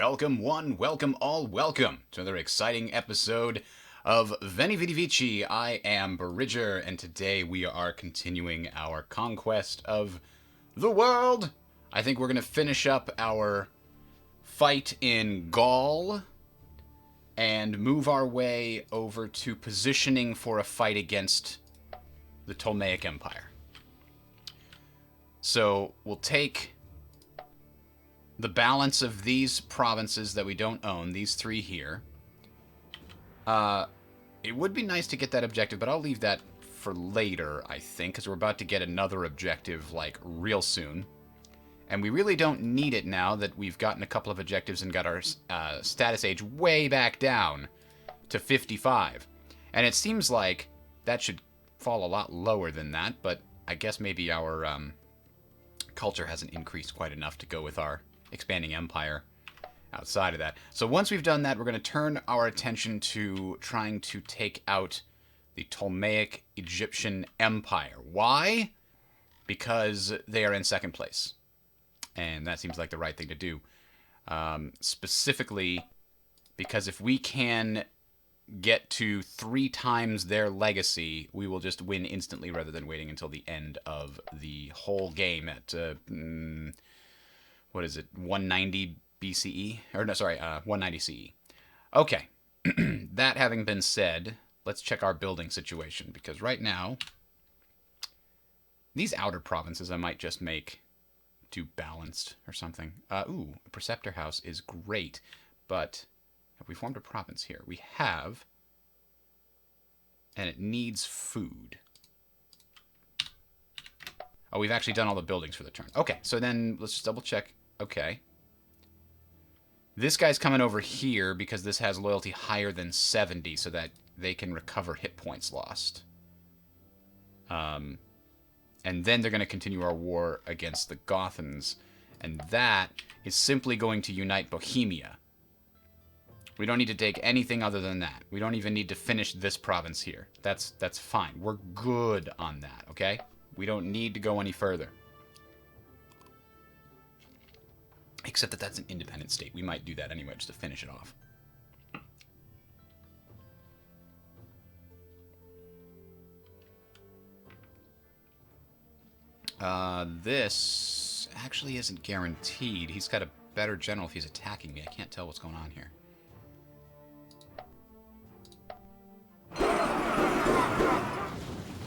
Welcome one, welcome all, welcome to another exciting episode of Veni, Vidi, Vici. I am Bridger, and today we are continuing our conquest of the world. I think we're going to finish up our fight in Gaul and move our way over to positioning for a fight against the Ptolemaic Empire. So we'll take the balance of these provinces that we don't own, these three here. It would be nice to get that objective, but I'll leave that for later, I think, because we're about to get another objective, like, real soon. And we really don't need it now that we've gotten a couple of objectives and got our status age way back down to 55. And it seems like that should fall a lot lower than that, but I guess maybe our culture hasn't increased quite enough to go with our expanding empire outside of that. So once we've done that, we're going to turn our attention to trying to take out the Ptolemaic Egyptian Empire. Why? Because they are in second place. And that seems like the right thing to do. Specifically, because if we can get to 3 times their legacy, we will just win instantly rather than waiting until the end of the whole game at, what is it, 190 BCE? Or no, sorry, 190 CE. Okay, that having been said, let's check our building situation, because right now, these outer provinces I might just make too balanced or something. Ooh, a preceptor house is great, but have we formed a province here? We have, and it needs food. Oh, we've actually done all the buildings for the turn. Okay, so then let's just double check. Okay. This guy's coming over here because this has loyalty higher than 70 so that they can recover hit points lost. And then they're going to continue our war against the Gothans. And that is simply going to unite Bohemia. We don't need to take anything other than that. We don't even need to finish this province here. That's fine. We're good on that, okay? We don't need to go any further. Except that that's an independent state. We might do that anyway just to finish it off. This actually isn't guaranteed. He's got a better general if he's attacking me. I can't tell what's going on here.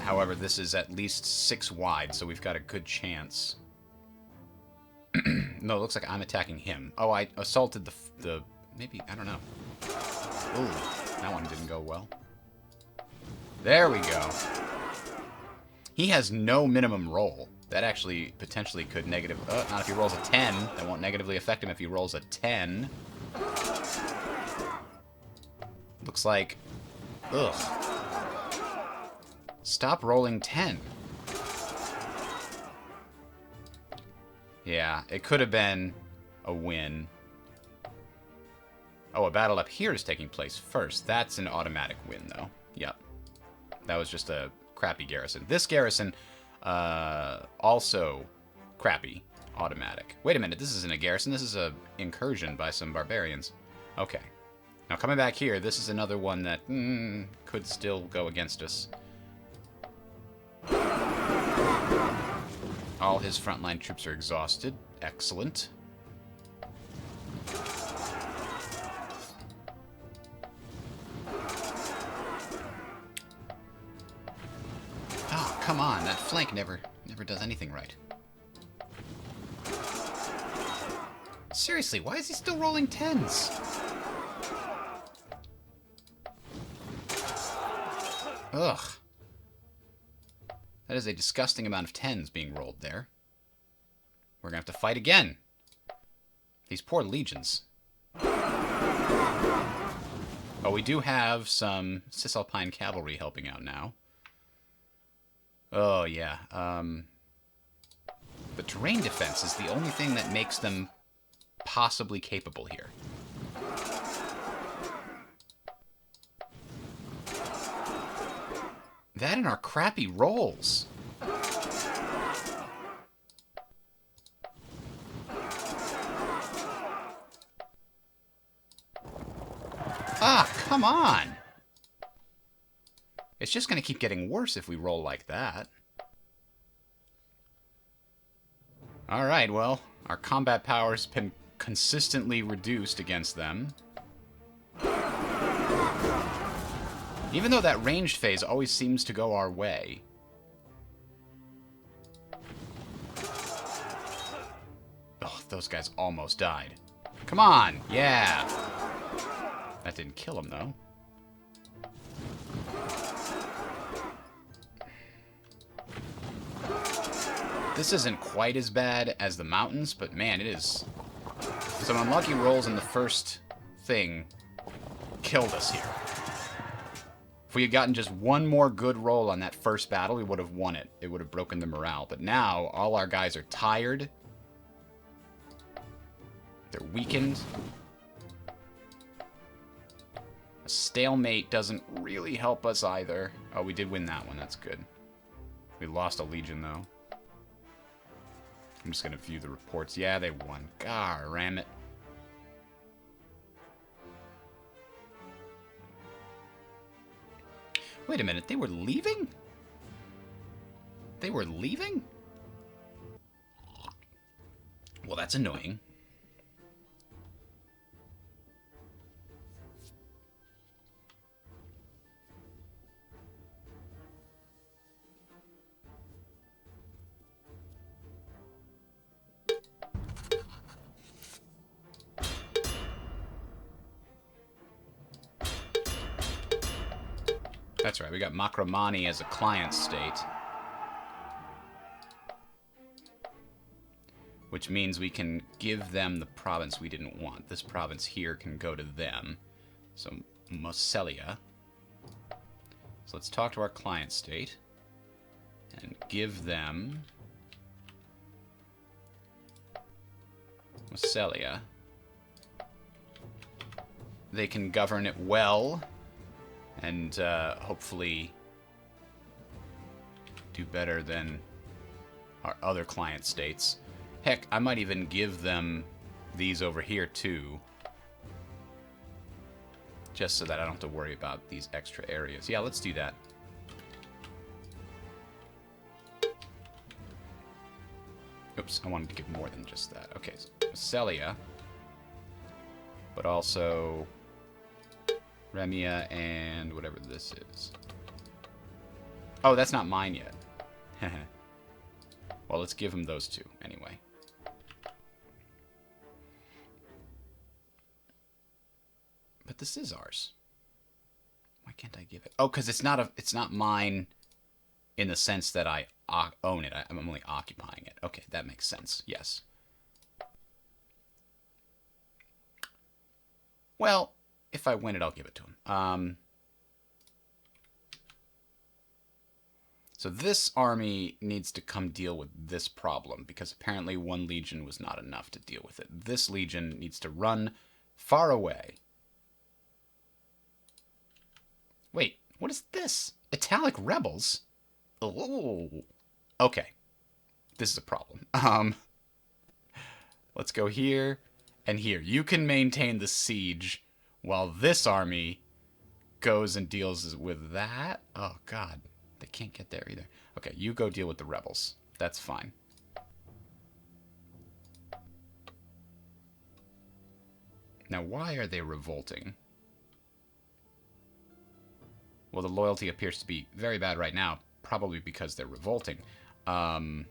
However, this is at least 6 wide, so we've got a good chance. No, it looks like I'm attacking him. Oh, I assaulted the maybe, I don't know. Ooh, that one didn't go well. There we go. He has no minimum roll. That actually potentially could negative... not if he rolls a 10. That won't negatively affect him if he rolls a 10. Looks like... Ugh. Stop rolling 10. Yeah, it could have been a win. Oh, a battle up here is taking place first. That's an automatic win, though. Yep. That was just a crappy garrison. This garrison, also crappy. Automatic. Wait a minute, this isn't a garrison. This is a incursion by some barbarians. Okay. Now, coming back here, this is another one that could still go against us. All his frontline troops are exhausted. Excellent. Oh, come on. That flank never does anything right. Seriously, why is he still rolling 10s? Ugh. That is a disgusting amount of 10s being rolled there. We're going to have to fight again. These poor legions. Oh, we do have some Cisalpine cavalry helping out now. Oh, yeah. The terrain defense is the only thing that makes them possibly capable here. That and our crappy rolls. Ah, come on! It's just going to keep getting worse if we roll like that. Alright, well, our combat power's been consistently reduced against them. Even though that ranged phase always seems to go our way. Oh, those guys almost died. Come on! Yeah! That didn't kill him, though. This isn't quite as bad as the mountains, but man, it is... Some unlucky rolls in the first thing killed us here. If we had gotten just one more good roll on that first battle, we would have won it. It would have broken the morale. But now, all our guys are tired. They're weakened. A stalemate doesn't really help us either. Oh, we did win that one. That's good. We lost a legion, though. I'm just going to view the reports. Yeah, they won. God, ram it. Wait a minute. They were leaving? They were leaving? Well, that's annoying. That's right, we got Macromani as a client state. Which means we can give them the province we didn't want. This province here can go to them. So, Mosellia. So let's talk to our client state. And give them... Mosellia. They can govern it well. And hopefully do better than our other client states. Heck, I might even give them these over here too. Just so that I don't have to worry about these extra areas. Yeah, let's do that. Oops, I wanted to give more than just that. Okay, so Celia. But also... Remia and whatever this is. Oh, that's not mine yet. Well, let's give him those two anyway. But this is ours. Why can't I give it? Oh, because it's not mine in the sense that I own it. I'm only occupying it. Okay, that makes sense. Yes. Well, if I win it, I'll give it to him. So this army needs to come deal with this problem, because apparently one legion was not enough to deal with it. This legion needs to run far away. Wait, what is this? Italic rebels? Oh, okay. This is a problem. Let's go here and here. You can maintain the siege while this army goes and deals with that. Oh, God. They can't get there either. Okay, you go deal with the rebels. That's fine. Now, why are they revolting? Well, the loyalty appears to be very bad right now. Probably because they're revolting. We're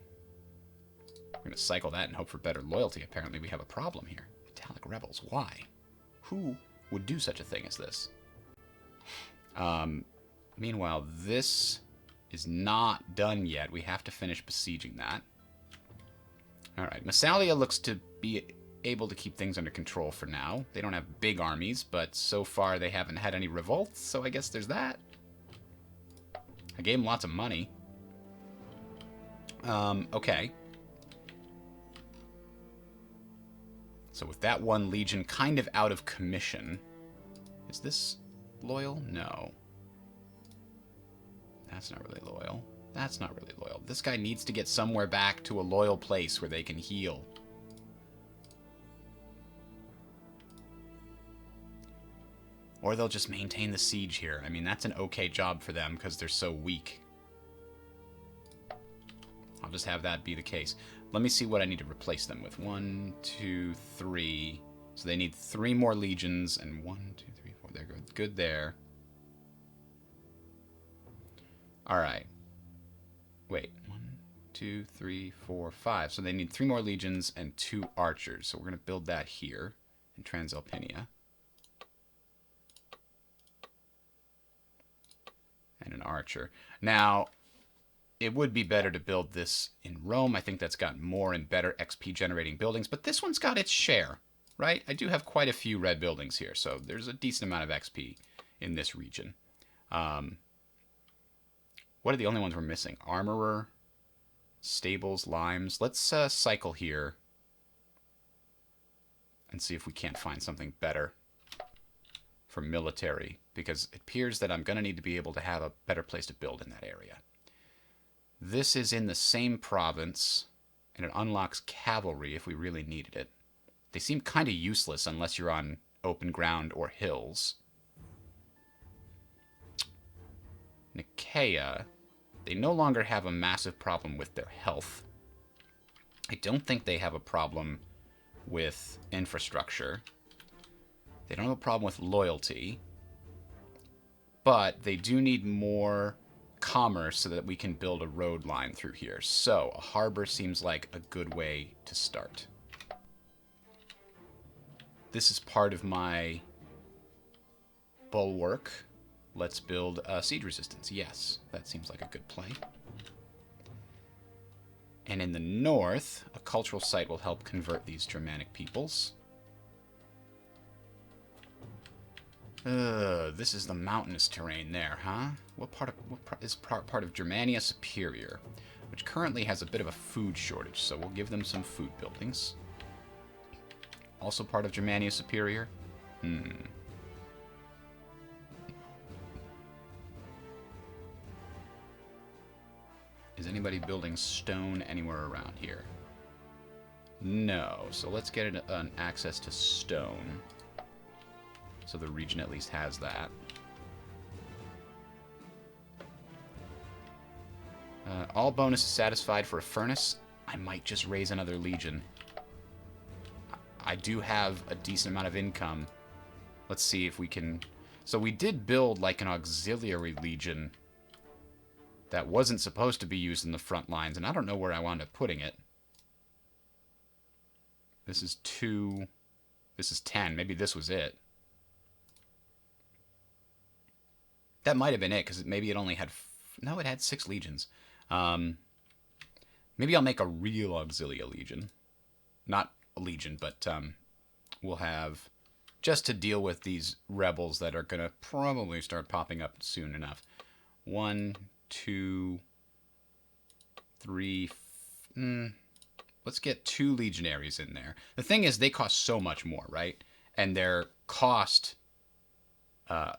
going to cycle that and hope for better loyalty. Apparently, we have a problem here. Italic rebels. Why? Who would do such a thing as this? Meanwhile, this is not done yet. We have to finish besieging that. Alright, Massalia looks to be able to keep things under control for now. They don't have big armies, but so far they haven't had any revolts, so I guess there's that. I gave them lots of money. Okay. So with that one legion kind of out of commission... Is this loyal? No. That's not really loyal. That's not really loyal. This guy needs to get somewhere back to a loyal place where they can heal. Or they'll just maintain the siege here. I mean, that's an okay job for them because they're so weak. I'll just have that be the case. Let me see what I need to replace them with. 1, 2, 3. So they need 3 more legions, and 1, 2, 3, 4. They're good. Good there. Alright. Wait. 1, 2, 3, 4, 5. So they need 3 more legions and 2 archers. So we're going to build that here in Transalpinia. And an archer. Now, it would be better to build this in Rome. I think that's got more and better XP generating buildings, but this one's got its share, right? I do have quite a few red buildings here, so there's a decent amount of XP in this region. What are the only ones we're missing? Armorer, stables, limes. Let's cycle here and see if we can't find something better for military, because it appears that I'm going to need to be able to have a better place to build in that area. This is in the same province, and it unlocks cavalry if we really needed it. They seem kind of useless unless you're on open ground or hills. Nicaea, they no longer have a massive problem with their health. I don't think they have a problem with infrastructure. They don't have a problem with loyalty. But they do need more commerce so that we can build a road line through here. So a harbor seems like a good way to start. This is part of my bulwark. Let's build siege resistance. Yes, that seems like a good play. And in the north, a cultural site will help convert these Germanic peoples. This is the mountainous terrain there, huh? What is part of Germania Superior, which currently has a bit of a food shortage, so we'll give them some food buildings. Also part of Germania Superior? Is anybody building stone anywhere around here? No, so let's get an access to stone. So the region at least has that. All bonuses satisfied for a furnace. I might just raise another legion. I do have a decent amount of income. Let's see if we can... So we did build like an auxiliary legion that wasn't supposed to be used in the front lines, and I don't know where I wound up putting it. This is 2. This is 10. Maybe this was it. That might have been it, because maybe it only had... No, it had 6 legions. Maybe I'll make a real auxiliary legion. Not a legion, but we'll have... Just to deal with these rebels that are going to probably start popping up soon enough. 1, 2, 3... Let's get 2 legionaries in there. The thing is, they cost so much more, right? And their cost...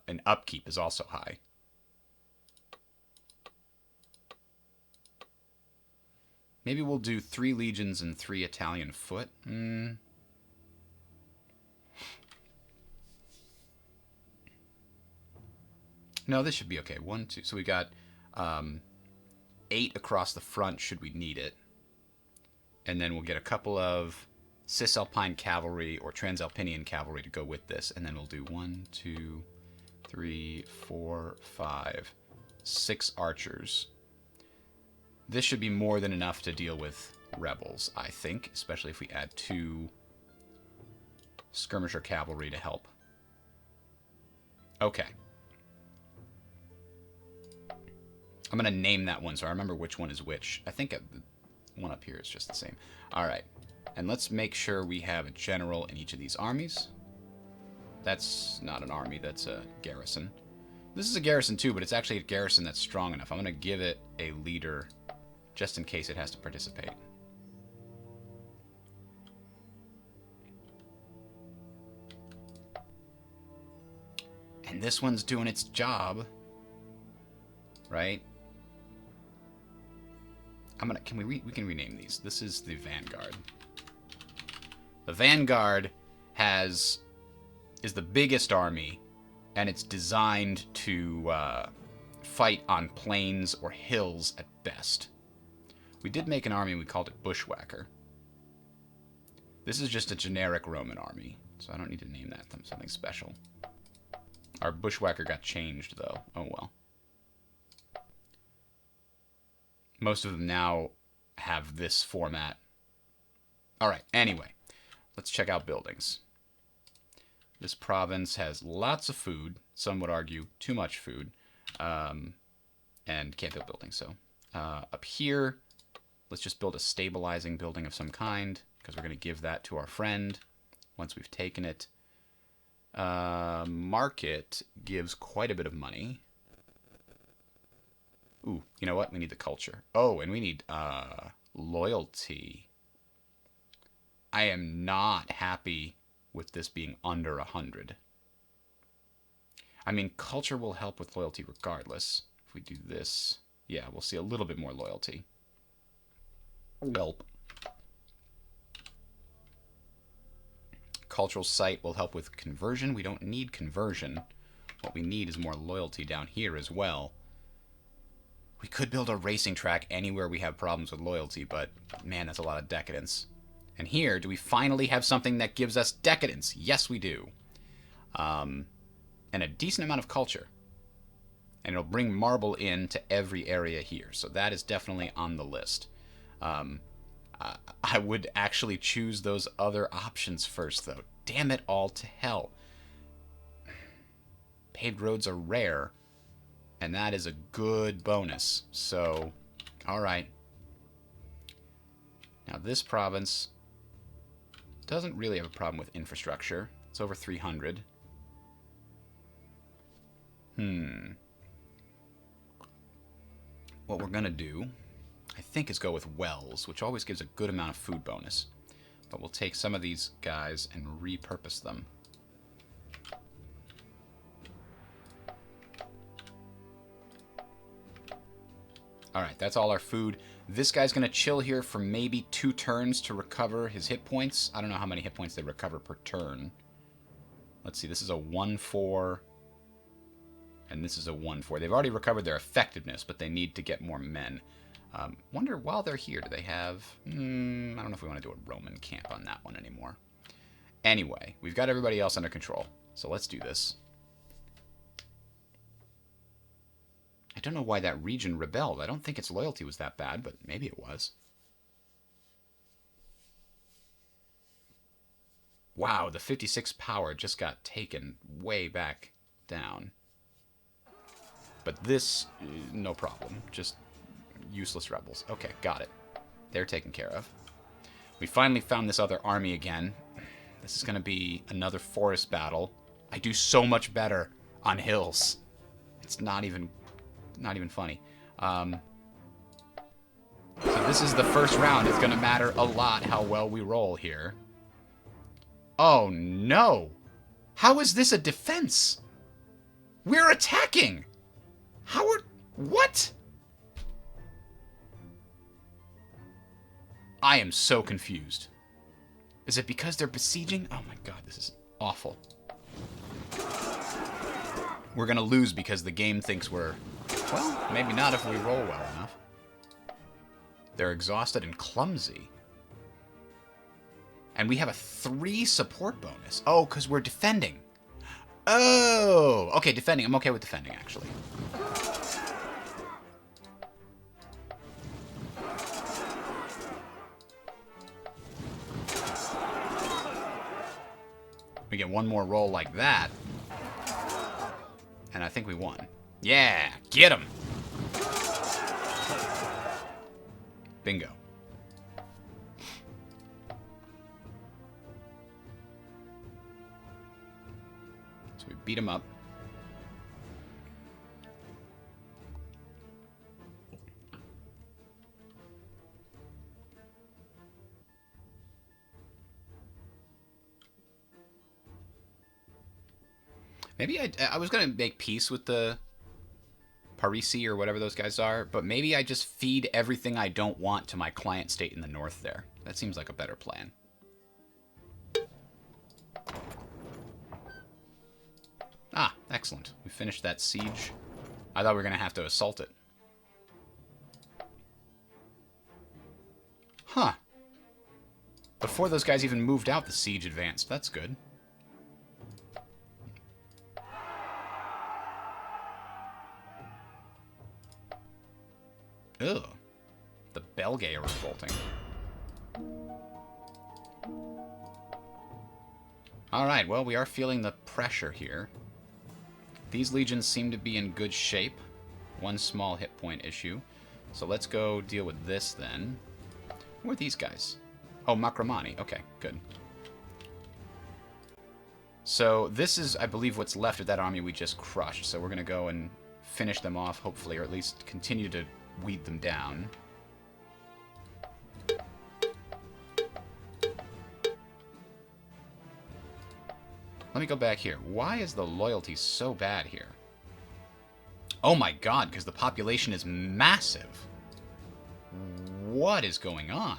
and upkeep is also high. Maybe we'll do 3 legions and 3 Italian foot. No, this should be okay. 1, 2. So we got 8 across the front should we need it. And then we'll get a couple of Cisalpine cavalry or Transalpinian cavalry to go with this. And then we'll do 1, 2, 3, 4, 5, 6 archers. This should be more than enough to deal with rebels, I think, especially if we add 2 skirmisher cavalry to help. Okay. I'm going to name that one so I remember which one is which. I think the one up here is just the same. All right. And let's make sure we have a general in each of these armies. That's not an army, that's a garrison. This is a garrison too, but it's actually a garrison that's strong enough. I'm going to give it a leader just in case it has to participate. And this one's doing its job, right? We can rename these. This is the Vanguard. The Vanguard is the biggest army and it's designed to fight on plains or hills at best. We did make an army and we called it Bushwhacker. This is just a generic Roman army, so I don't need to name that something special. Our Bushwhacker got changed, though. Oh well. Most of them now have this format. Alright, anyway. Let's check out buildings. This province has lots of food. Some would argue too much food. And can't build buildings, so. Up here, let's just build a stabilizing building of some kind, because we're going to give that to our friend once we've taken it. Market gives quite a bit of money. Ooh, you know what? We need the culture. Oh, and we need loyalty. I am not happy with this being under 100. I mean, culture will help with loyalty regardless. If we do this, yeah, we'll see a little bit more loyalty. Help. Cultural site will help with conversion. We don't need conversion. What we need is more loyalty down here as well. We could build a racing track anywhere we have problems with loyalty, but man, that's a lot of decadence. And here, do we finally have something that gives us decadence? Yes, we do. And a decent amount of culture. And it'll bring marble into every area here. So that is definitely on the list. I would actually choose those other options first, though. Damn it all to hell. Paved roads are rare. And that is a good bonus. So, alright. Now this province doesn't really have a problem with infrastructure. It's over 300. What we're going to do, I think, is go with wells, which always gives a good amount of food bonus. But we'll take some of these guys and repurpose them. Alright, that's all our food. This guy's going to chill here for maybe 2 turns to recover his hit points. I don't know how many hit points they recover per turn. Let's see, this is a 1-4. And this is a 1-4. They've already recovered their effectiveness, but they need to get more men. Wonder, while they're here, do they have... I don't know if we want to do a Roman camp on that one anymore. Anyway, we've got everybody else under control. So let's do this. I don't know why that region rebelled. I don't think its loyalty was that bad, but maybe it was. Wow, the 56 power just got taken way back down. But this, no problem. Just useless rebels. Okay, got it. They're taken care of. We finally found this other army again. This is going to be another forest battle. I do so much better on hills. It's not even funny. So this is the first round. It's going to matter a lot how well we roll here. Oh, no. How is this a defense? We're attacking. How are... What? I am so confused. Is it because they're besieging? Oh my god, this is awful. We're going to lose because the game thinks we're... Well, maybe not if we roll well enough. They're exhausted and clumsy. And we have a 3 support bonus. Oh, because we're defending. Oh! Okay, defending. I'm okay with defending, actually. We get one more roll like that. And I think we won. Yeah! Get him! Bingo. So we beat him up. Maybe I was going to make peace with the Parisi or whatever those guys are, but maybe I just feed everything I don't want to my client state in the north there. That seems like a better plan. Ah, Excellent. We finished that siege. I thought we were going to have to assault it. Huh. Before those guys even moved out, the siege advanced. That's good. Ugh. The Belgae are revolting. Alright, well, we are feeling the pressure here. These legions seem to be in good shape. One small hit point issue. So let's go deal with this then. Who are these guys? Oh, Makramani. Okay, good. So this is, I believe, what's left of that army we just crushed. So we're going to go and finish them off, hopefully, or at least continue to weed them down. Let me go back here. Why is the loyalty so bad here? Oh my god, because the population is massive. What is going on?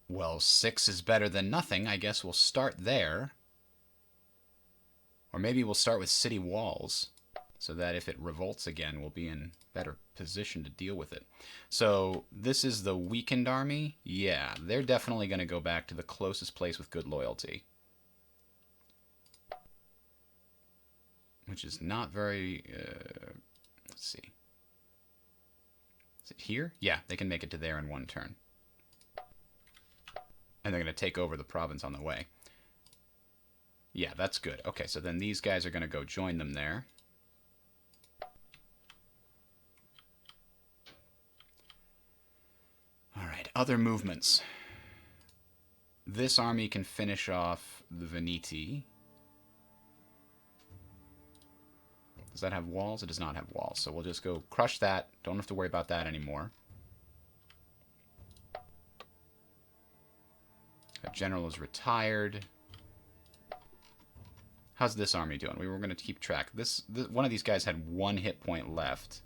Well, 6 is better than nothing. I guess we'll start there. Or maybe we'll start with city walls, so that if it revolts again, we'll be in better position to deal with it. So this is the weakened army. Yeah, they're definitely going to go back to the closest place with good loyalty. Which is not very... let's see. Is it here? Yeah, they can make it to there in one turn. And they're going to take over the province on the way. Yeah, that's good. Okay, so then these guys are going to go join them there. Alright, other movements. This army can finish off the Veneti. Does that have walls? It does not have walls. So we'll just go crush that. Don't have to worry about that anymore. That general is retired. How's this army doing? We were going to keep track. This one of these guys had 1 hit point left.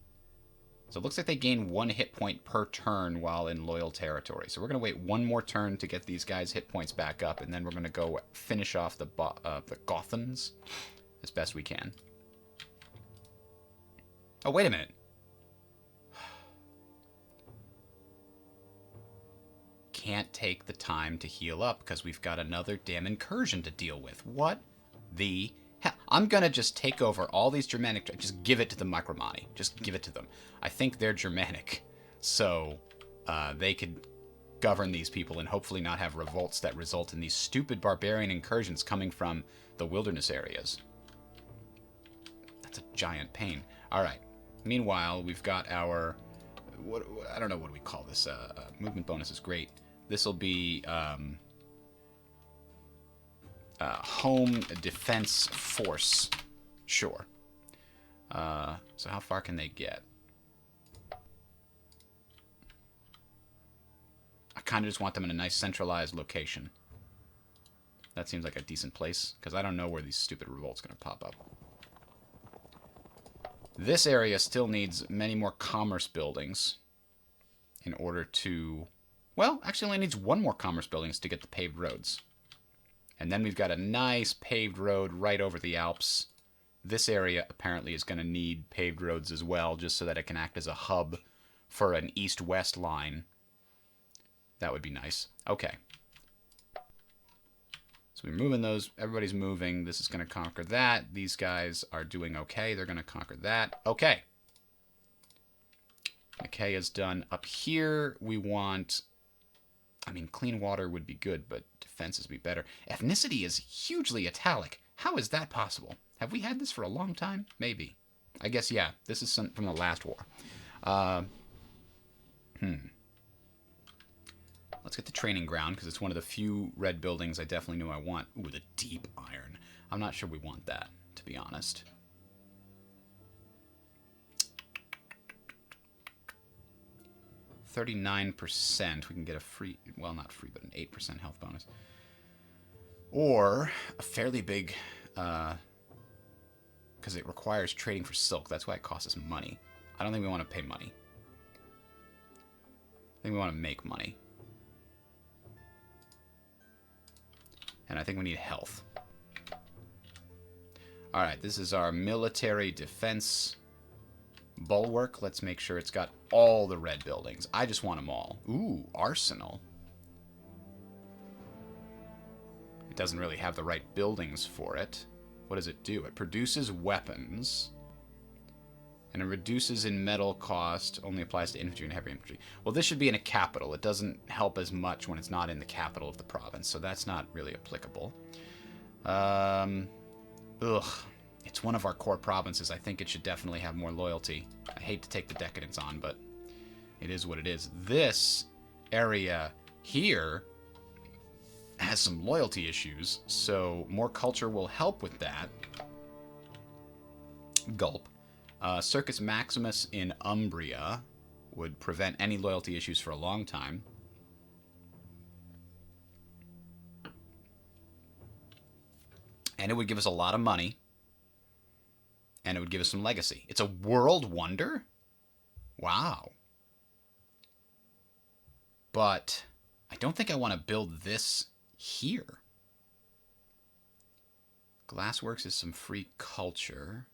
So it looks like they gain 1 hit point per turn while in loyal territory. So we're going to wait 1 more turn to get these guys' hit points back up, and then we're going to go finish off the Gothans as best we can. Oh, wait a minute. Can't take the time to heal up because we've got another damn incursion to deal with. What the hell? I'm going to just take over all these Germanic... Just give it to the Micromani. Just give it to them. I think they're Germanic, so they could govern these people and hopefully not have revolts that result in these stupid barbarian incursions coming from the wilderness areas. That's a giant pain. All right. Meanwhile, we've got our... I don't know what we call this. Movement bonus is great. This will be home defense force. Sure. So how far can they get? I kind of just want them in a nice centralized location. That seems like a decent place, because I don't know where these stupid revolts are going to pop up. This area still needs many more commerce buildings in order to... Well, actually only needs 1 more commerce buildings to get the paved roads. And then we've got a nice paved road right over the Alps. This area apparently is going to need paved roads as well, just so that it can act as a hub for an east-west line. That would be nice. Okay. So we're moving those. Everybody's moving. This is going to conquer that. These guys are doing okay. They're going to conquer that. Okay. Okay is done. Up here, we want... I mean, clean water would be good, but defenses would be better. Ethnicity is hugely italic. How is that possible? Have we had this for a long time? Maybe. I guess, yeah. This is from the last war. Let's get the training ground, because it's one of the few red buildings I definitely knew I want. Ooh, the deep iron. I'm not sure we want that, to be honest. %. We can get a free, well, not free, but an 8% health bonus. Or a fairly big, because it requires trading for silk. That's why it costs us money. I don't think we want to pay money. I think we want to make money. And I think we need health. Alright, this is our military defense bulwark. Let's make sure it's got all the red buildings. I just want them all. Ooh, arsenal. It doesn't really have the right buildings for it. What does it do? It produces weapons. And it reduces in metal cost. Only applies to infantry and heavy infantry. Well, this should be in a capital. It doesn't help as much when it's not in the capital of the province. So that's not really applicable. Ugh. It's one of our core provinces. I think it should definitely have more loyalty. I hate to take the decadence on, but it is what it is. This area here has some loyalty issues, so more culture will help with that. Gulp. Circus Maximus in Umbria would prevent any loyalty issues for a long time. And it would give us a lot of money. And it would give us some legacy. It's a world wonder? Wow. But I don't think I want to build this here. Glassworks is some free culture.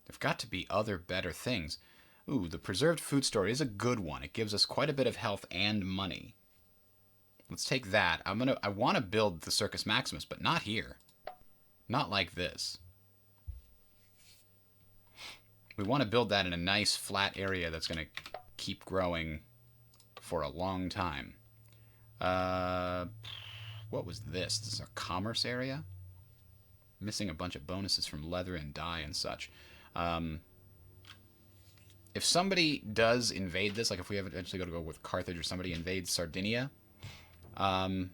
There've got to be other better things. Ooh, the preserved food store is a good one. It gives us quite a bit of health and money. Let's take that. I want to build the Circus Maximus, but not here. Not like this. We want to build that in a nice flat area that's going to keep growing for a long time. What was this? This is our commerce area? Missing a bunch of bonuses from leather and dye and such. If somebody does invade this, like if we eventually go with Carthage or somebody invades Sardinia, we're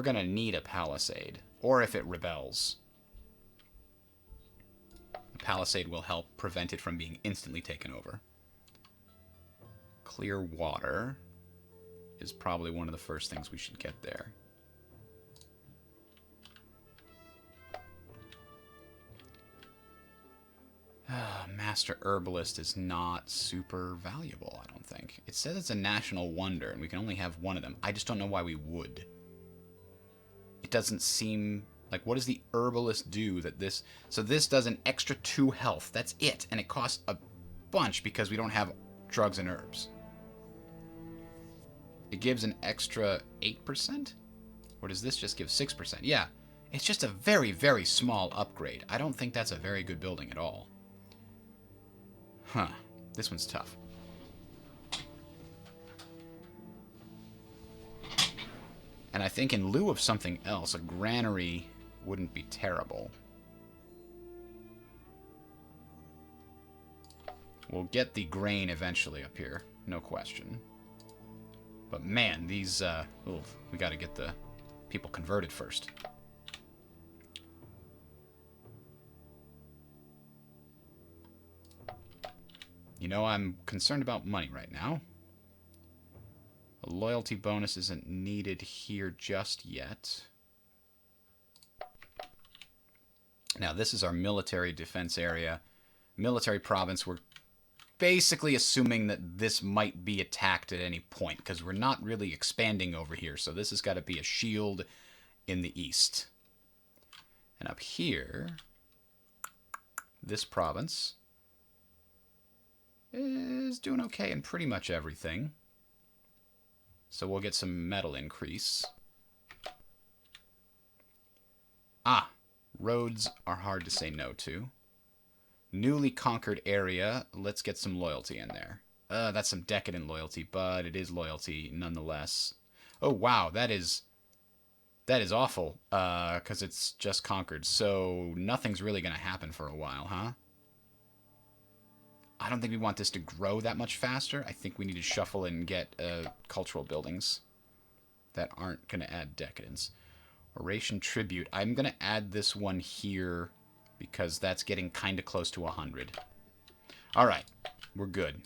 going to need a palisade. Or if it rebels. A palisade will help prevent it from being instantly taken over. Clear water is probably one of the first things we should get there. Master Herbalist is not super valuable, I don't think. It says it's a national wonder, and we can only have one of them. I just don't know why we would. It doesn't seem... Like, what does the Herbalist do that this... So this does an extra 2 health. That's it. And it costs a bunch because we don't have drugs and herbs. It gives an extra 8%? Or does this just give 6%? Yeah. It's just a very, very small upgrade. I don't think that's a very good building at all. Huh. This one's tough. And I think in lieu of something else, a granary wouldn't be terrible. We'll get the grain eventually up here, no question. But man, these, we gotta get the people converted first. You know, I'm concerned about money right now. A loyalty bonus isn't needed here just yet. Now, this is our military defense area. Military province, we're basically assuming that this might be attacked at any point, because we're not really expanding over here, so this has got to be a shield in the east. And up here, this province is doing okay in pretty much everything. So we'll get some metal increase. Ah, roads are hard to say no to. Newly conquered area, let's get some loyalty in there. That's some decadent loyalty, but it is loyalty nonetheless. Oh wow, that is awful, because it's just conquered, so nothing's really going to happen for a while, huh? I don't think we want this to grow that much faster. I think we need to shuffle and get cultural buildings that aren't going to add decadence. Oration Tribute. I'm going to add this one here because that's getting kind of close to 100. All right. We're good.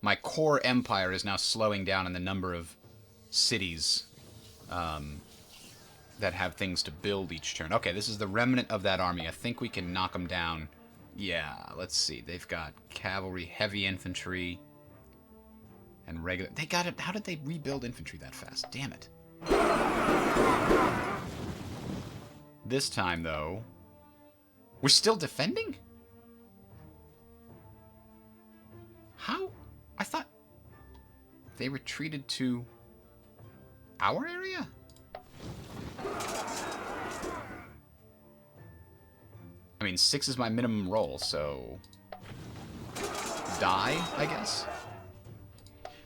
My core empire is now slowing down in the number of cities that have things to build each turn. Okay, this is the remnant of that army. I think we can knock them down Yeah, let's see. They've got cavalry, heavy infantry, and regular... They got it. How did they rebuild infantry that fast? Damn it. This time, though... We're still defending? How? I thought they retreated to our area? I mean, 6 is my minimum roll, so... Die, I guess?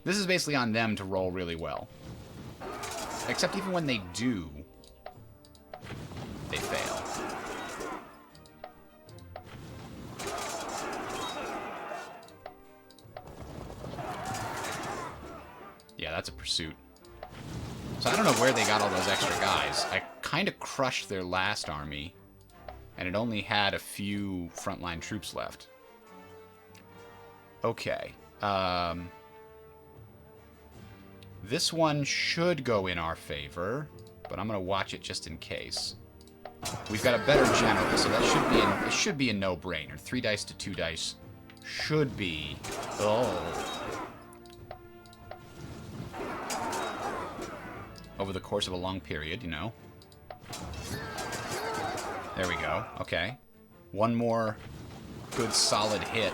This is basically on them to roll really well. Except even when they do, they fail. Yeah, that's a pursuit. So I don't know where they got all those extra guys. I kind of crushed their last army, and it only had a few frontline troops left. Okay. This one should go in our favor, but I'm going to watch it just in case. We've got a better general, so that should be a no-brainer. 3 dice to 2 dice should be... Oh... Over the course of a long period, you know. There we go. Okay. One more good solid hit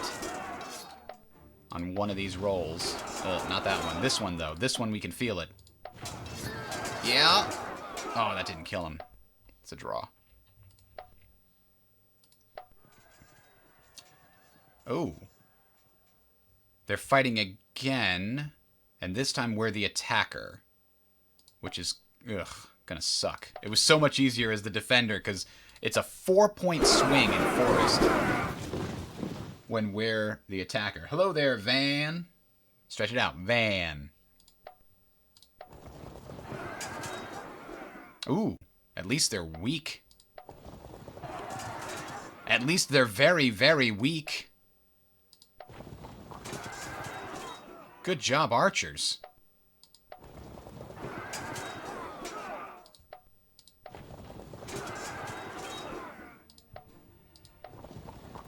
on one of these rolls. Not that one. This one, though. This one, we can feel it. Yeah. Oh, that didn't kill him. It's a draw. Oh. They're fighting again, and this time we're the attacker. Which is, gonna suck. It was so much easier as the defender, because it's a 4-point swing in Forest when we're the attacker. Hello there, Van. Stretch it out, Van. Ooh, at least they're weak. At least they're very, very weak. Good job, archers.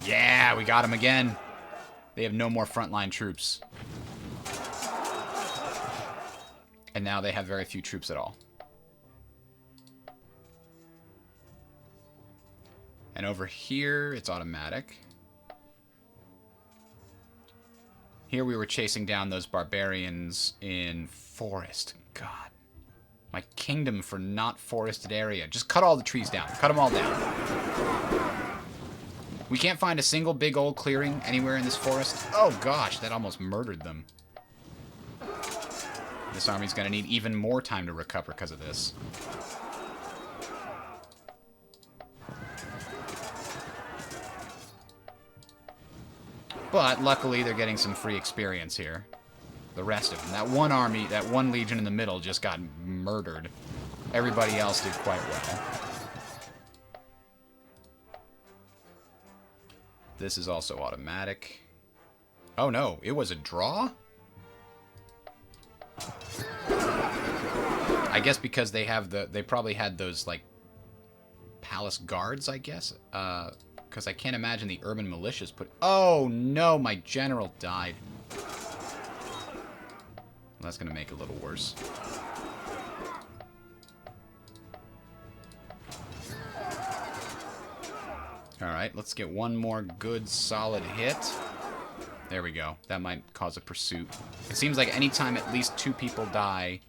Yeah, we got him again. They have no more frontline troops. And now they have very few troops at all. And over here, it's automatic. Here we were chasing down those barbarians in Forest. God. My kingdom for not forested area. Just cut all the trees down. Cut them all down. We can't find a single big old clearing anywhere in this forest. Oh gosh, that almost murdered them. This army's gonna need even more time to recover because of this. But luckily they're getting some free experience here. The rest of them. That one army, that one legion in the middle just got murdered. Everybody else did quite well. This is also automatic. Oh no, it was a draw? I guess because they have they probably had those, like, palace guards, I guess? Because I can't imagine the urban militias put... Oh no, my general died. Well, that's gonna make it a little worse. Alright, let's get one more good, solid hit. There we go. That might cause a pursuit. It seems like anytime at least 2 people die,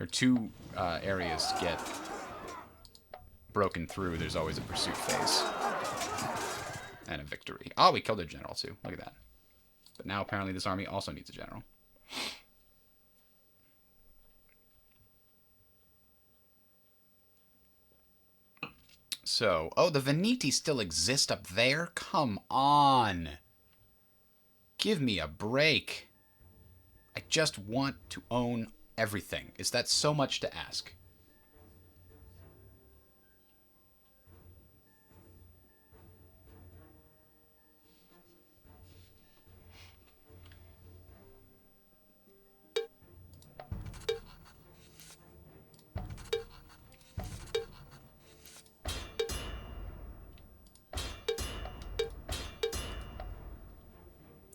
or 2 areas get broken through, there's always a pursuit phase. And a victory. Oh, we killed a general too. Look at that. But now apparently this army also needs a general. So, oh, the Veneti still exist up there? Come on. Give me a break. I just want to own everything. Is that so much to ask?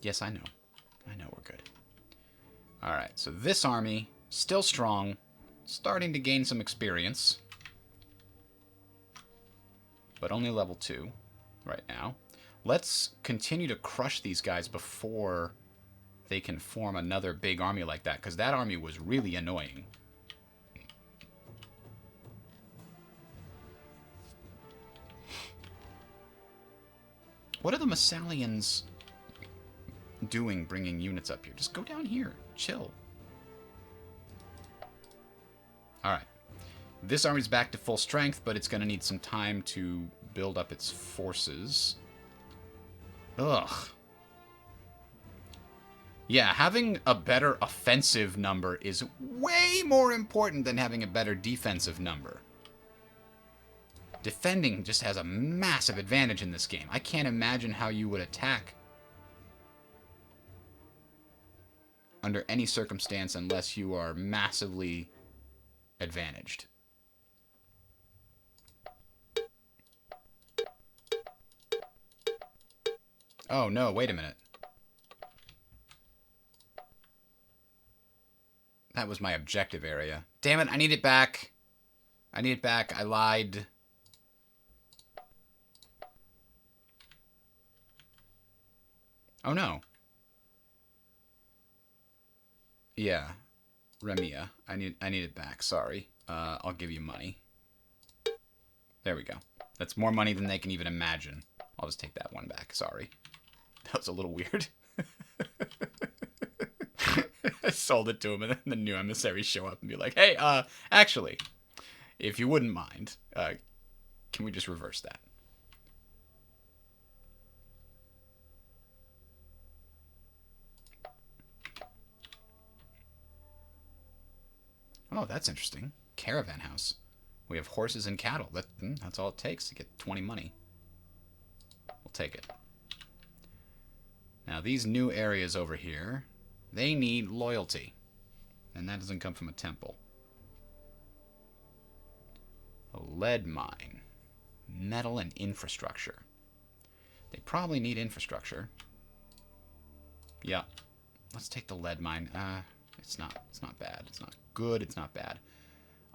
Yes, I know. I know we're good. Alright, so this army, still strong, starting to gain some experience. But only level 2 right now. Let's continue to crush these guys before they can form another big army like that, because that army was really annoying. What are the Massalians doing bringing units up here? Just go down here. Chill. Alright. This army's back to full strength, but it's going to need some time to build up its forces. Ugh. Yeah, having a better offensive number is way more important than having a better defensive number. Defending just has a massive advantage in this game. I can't imagine how you would attack under any circumstance unless you are massively advantaged. Oh no, wait a minute. That was my objective area. Damn it, I need it back. I need it back. I lied. Oh no. Yeah. Remia. I need it back. Sorry. I'll give you money. There we go. That's more money than they can even imagine. I'll just take that one back. Sorry. That was a little weird. I sold it to him, and then the new emissaries show up and be like, hey, actually, if you wouldn't mind, can we just reverse that? Oh, that's interesting. Caravan house. We have horses and cattle. That's all it takes to get 20 money. We'll take it. Now, these new areas over here, they need loyalty. And that doesn't come from a temple. A lead mine. Metal and infrastructure. They probably need infrastructure. Yeah. Let's take the lead mine. It's not bad. It's not good. It's not bad.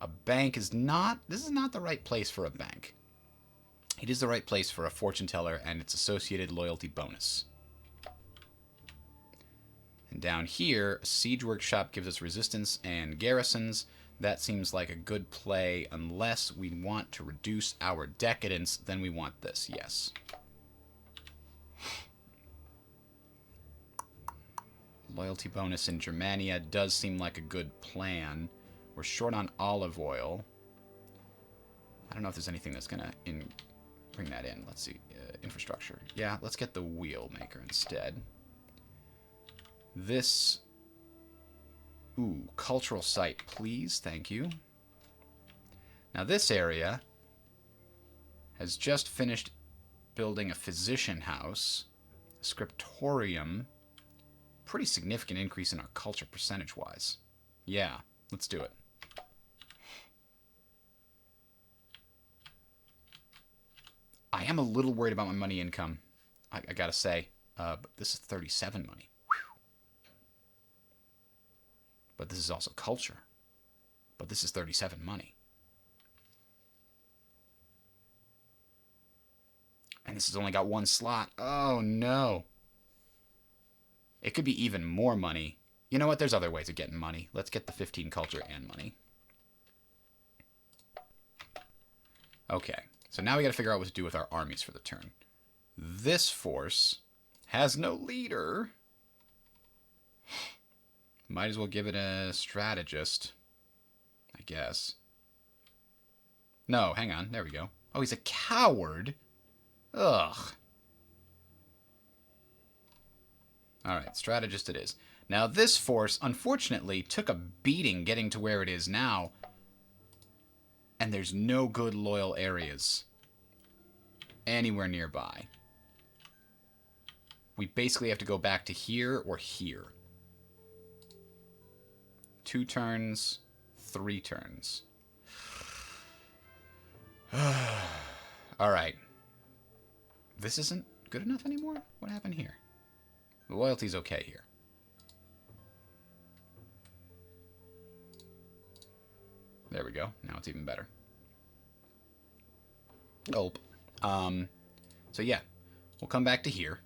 A bank is not... This is not the right place for a bank. It is the right place for a fortune teller and its associated loyalty bonus. And down here, a siege workshop gives us resistance and garrisons. That seems like a good play unless we want to reduce our decadence. Then we want this, yes. Loyalty bonus in Germania does seem like a good plan. We're short on olive oil. I don't know if there's anything that's going to bring that in. Let's see. Infrastructure. Yeah, let's get the wheel maker instead. This... Ooh, cultural site, please. Thank you. Now, this area has just finished building a physician house, a scriptorium. Pretty significant increase in our culture percentage-wise. Yeah, let's do it. I am a little worried about my money income, I gotta say. But this is 37 money. Whew. But this is also culture. But this is 37 money. And this has only got one slot. Oh, no. It could be even more money. You know what? There's other ways of getting money. Let's get the 15 culture and money. Okay. So now we got to figure out what to do with our armies for the turn. This force has no leader. Might as well give it a strategist, I guess. No, hang on. There we go. Oh, he's a coward. Ugh. Alright, strategist it is. Now, this force, unfortunately, took a beating getting to where it is now. And there's no good loyal areas anywhere nearby. We basically have to go back to here or here. 2 turns, 3 turns. Alright. This isn't good enough anymore? What happened here? The loyalty's okay here. There we go. Now it's even better. Oh. So yeah, we'll come back to here.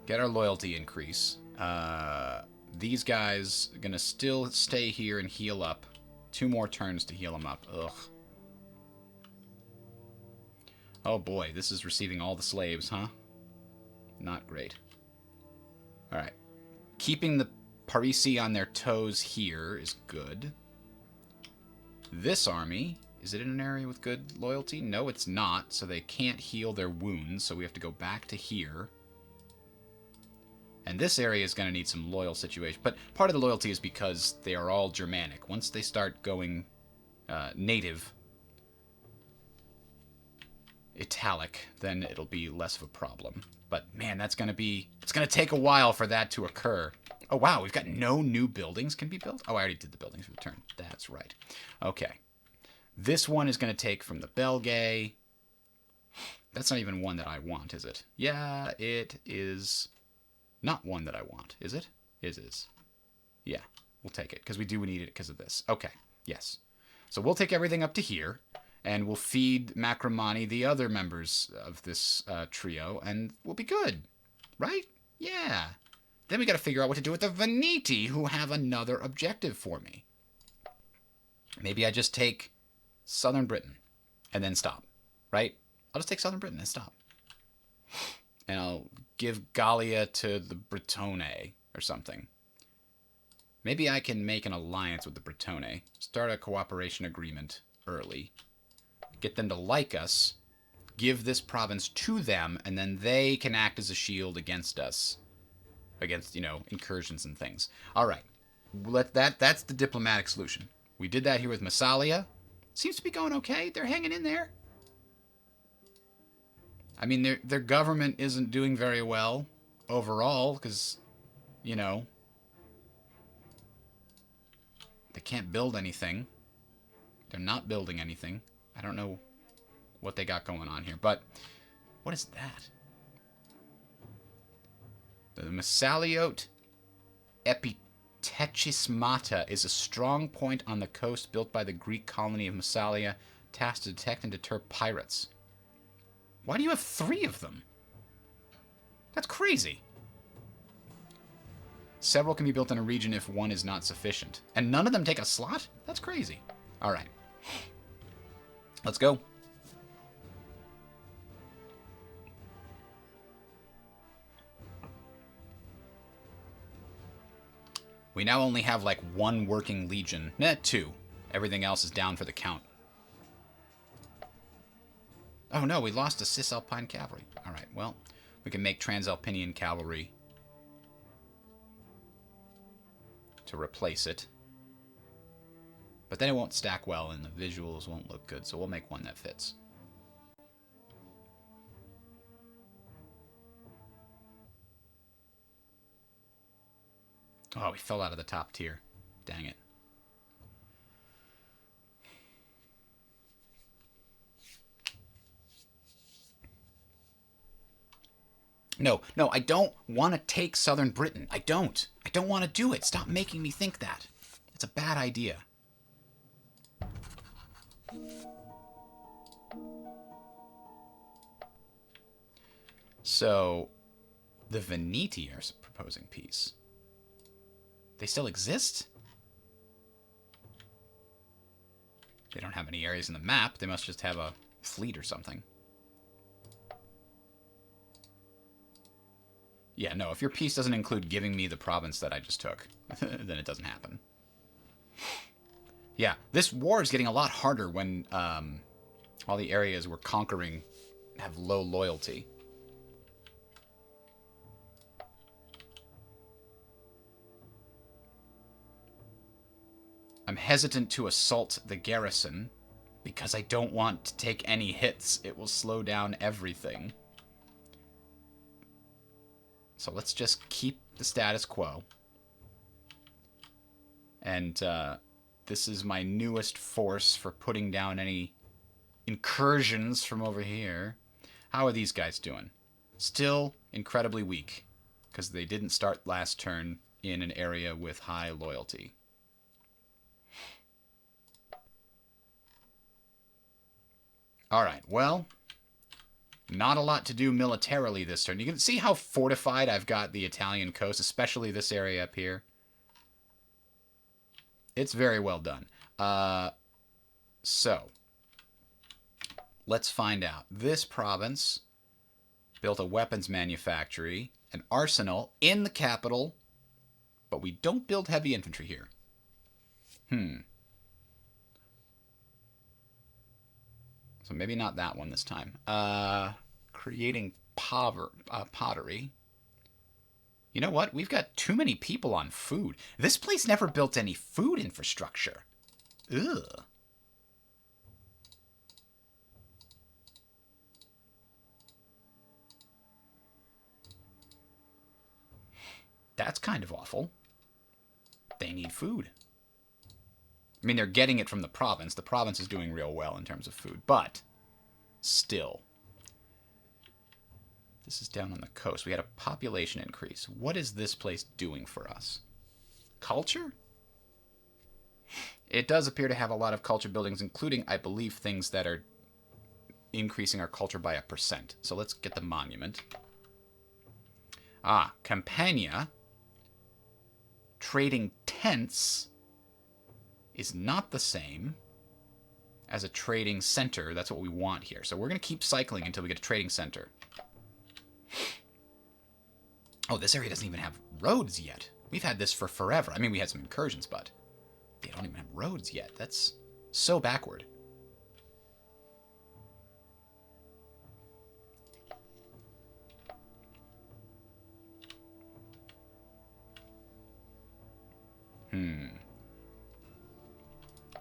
Get our loyalty increase. These guys are gonna still stay here and heal up. 2 more turns to heal them up. Ugh. Oh boy, this is receiving all the slaves, huh? Not great. Alright. Keeping the Parisi on their toes here is good. This army, is it in an area with good loyalty? No, it's not, so they can't heal their wounds, so we have to go back to here. And this area is going to need some loyal situation. But part of the loyalty is because they are all Germanic. Once they start going native, Italic, then it'll be less of a problem. But man, that's going to be... It's going to take a while for that to occur. Oh wow, we've got no new buildings can be built? Oh, I already did the buildings for the turn. That's right. Okay. This one is going to take from the Belgae. That's not even one that I want, is it? Yeah, it is... Not one that I want, is it? It is. Yeah, we'll take it, because we do need it because of this. Okay, yes. So we'll take everything up to here, and we'll feed Macromani the other members of this trio, and we'll be good. Right? Yeah. Then we got to figure out what to do with the Veneti, who have another objective for me. Maybe I just take Southern Britain, and then stop. Right? I'll just take Southern Britain and stop. And I'll give Gallia to the Bretone or something. Maybe I can make an alliance with the Bretone. Start a cooperation agreement early. Get them to like us. Give this province to them, and then they can act as a shield against us. Against, you know, incursions and things. Alright. That's the diplomatic solution. We did that here with Massalia. Seems to be going okay. They're hanging in there. I mean, their government isn't doing very well overall because, you know, they can't build anything. They're not building anything. I don't know what they got going on here, but what is that? The Massaliote Epitechismata is a strong point on the coast built by the Greek colony of Massalia, tasked to detect and deter pirates. Why do you have 3 of them? That's crazy. Several can be built in a region if one is not sufficient. And none of them take a slot? That's crazy. Alright. Let's go. We now only have like 1 working legion. Nah, 2. Everything else is down for the count. Oh no, we lost a Cisalpine cavalry. Alright, well, we can make Transalpinian cavalry to replace it. But then it won't stack well and the visuals won't look good, so we'll make one that fits. Oh, we fell out of the top tier. Dang it. No, I don't want to take Southern Britain. I don't want to do it. Stop making me think that. It's a bad idea. So, the Veneti are proposing peace. They still exist? They don't have any areas in the map. They must just have a fleet or something. Yeah, no, if your peace doesn't include giving me the province that I just took, then it doesn't happen. Yeah, this war is getting a lot harder when all the areas we're conquering have low loyalty. I'm hesitant to assault the garrison because I don't want to take any hits. It will slow down everything. So let's just keep the status quo. And this is my newest force for putting down any incursions from over here. How are these guys doing? Still incredibly weak. because they didn't start last turn in an area with high loyalty. Alright, well, not a lot to do militarily this turn. You can see how fortified I've got the Italian coast, especially this area up here. It's very well done. So, let's find out. This province built a weapons manufactory, an arsenal in the capital, but we don't build heavy infantry here. So maybe not that one this time. Creating pottery. You know what? We've got too many people on food. This place never built any food infrastructure. Ugh. That's kind of awful. They need food. I mean, they're getting it from the province. The province is doing real well in terms of food, but still. This is down on the coast. We had a population increase. What is this place doing for us? Culture? It does appear to have a lot of culture buildings, including, I believe, things that are increasing our culture by 1%. So let's get the monument. Campania. Trading tents is not the same as a trading center. That's what we want here. So we're going to keep cycling until we get a trading center. Oh, this area doesn't even have roads yet. We've had this for forever. I mean, we had some incursions, but they don't even have roads yet. That's so backward.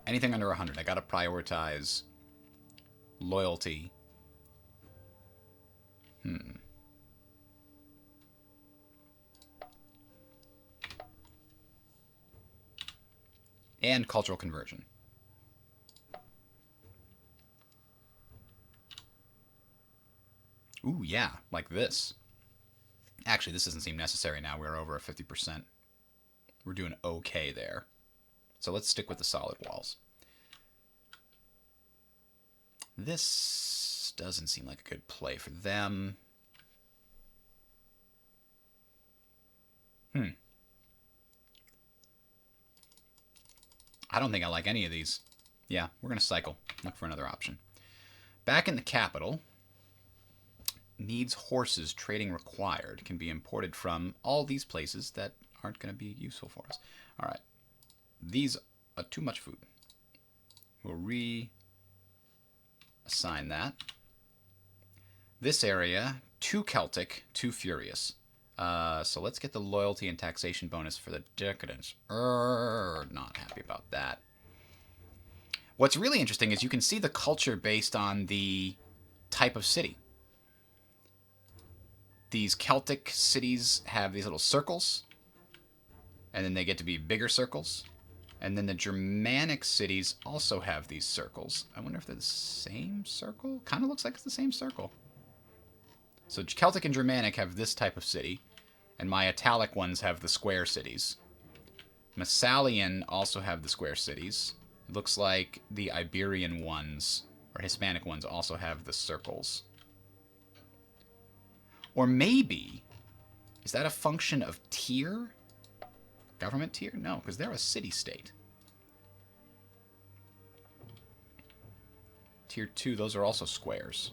Anything under 100. I gotta prioritize loyalty. And cultural conversion. Ooh, yeah, like this. Actually, this doesn't seem necessary now. We're over a 50%. We're doing okay there. So let's stick with the solid walls. This doesn't seem like a good play for them. I don't think I like any of these. Yeah, we're going to cycle. Look for another option. Back in the capital. Needs horses, trading required. Can be imported from all these places that aren't going to be useful for us. All right. These are too much food. We'll reassign that. This area, too Celtic, too furious. So let's get the loyalty and taxation bonus for the decadence. Not happy about that. What's really interesting is you can see the culture based on the type of city. These Celtic cities have these little circles, and then they get to be bigger circles. And then the Germanic cities also have these circles. I wonder if they're the same circle? Kind of looks like it's the same circle. So Celtic and Germanic have this type of city, and my italic ones have the square cities. Massalian also have the square cities. It looks like the Iberian ones, or Hispanic ones, also have the circles. Or maybe, is that a function of tier? Government tier? No, because they're a city-state. Tier 2, those are also squares.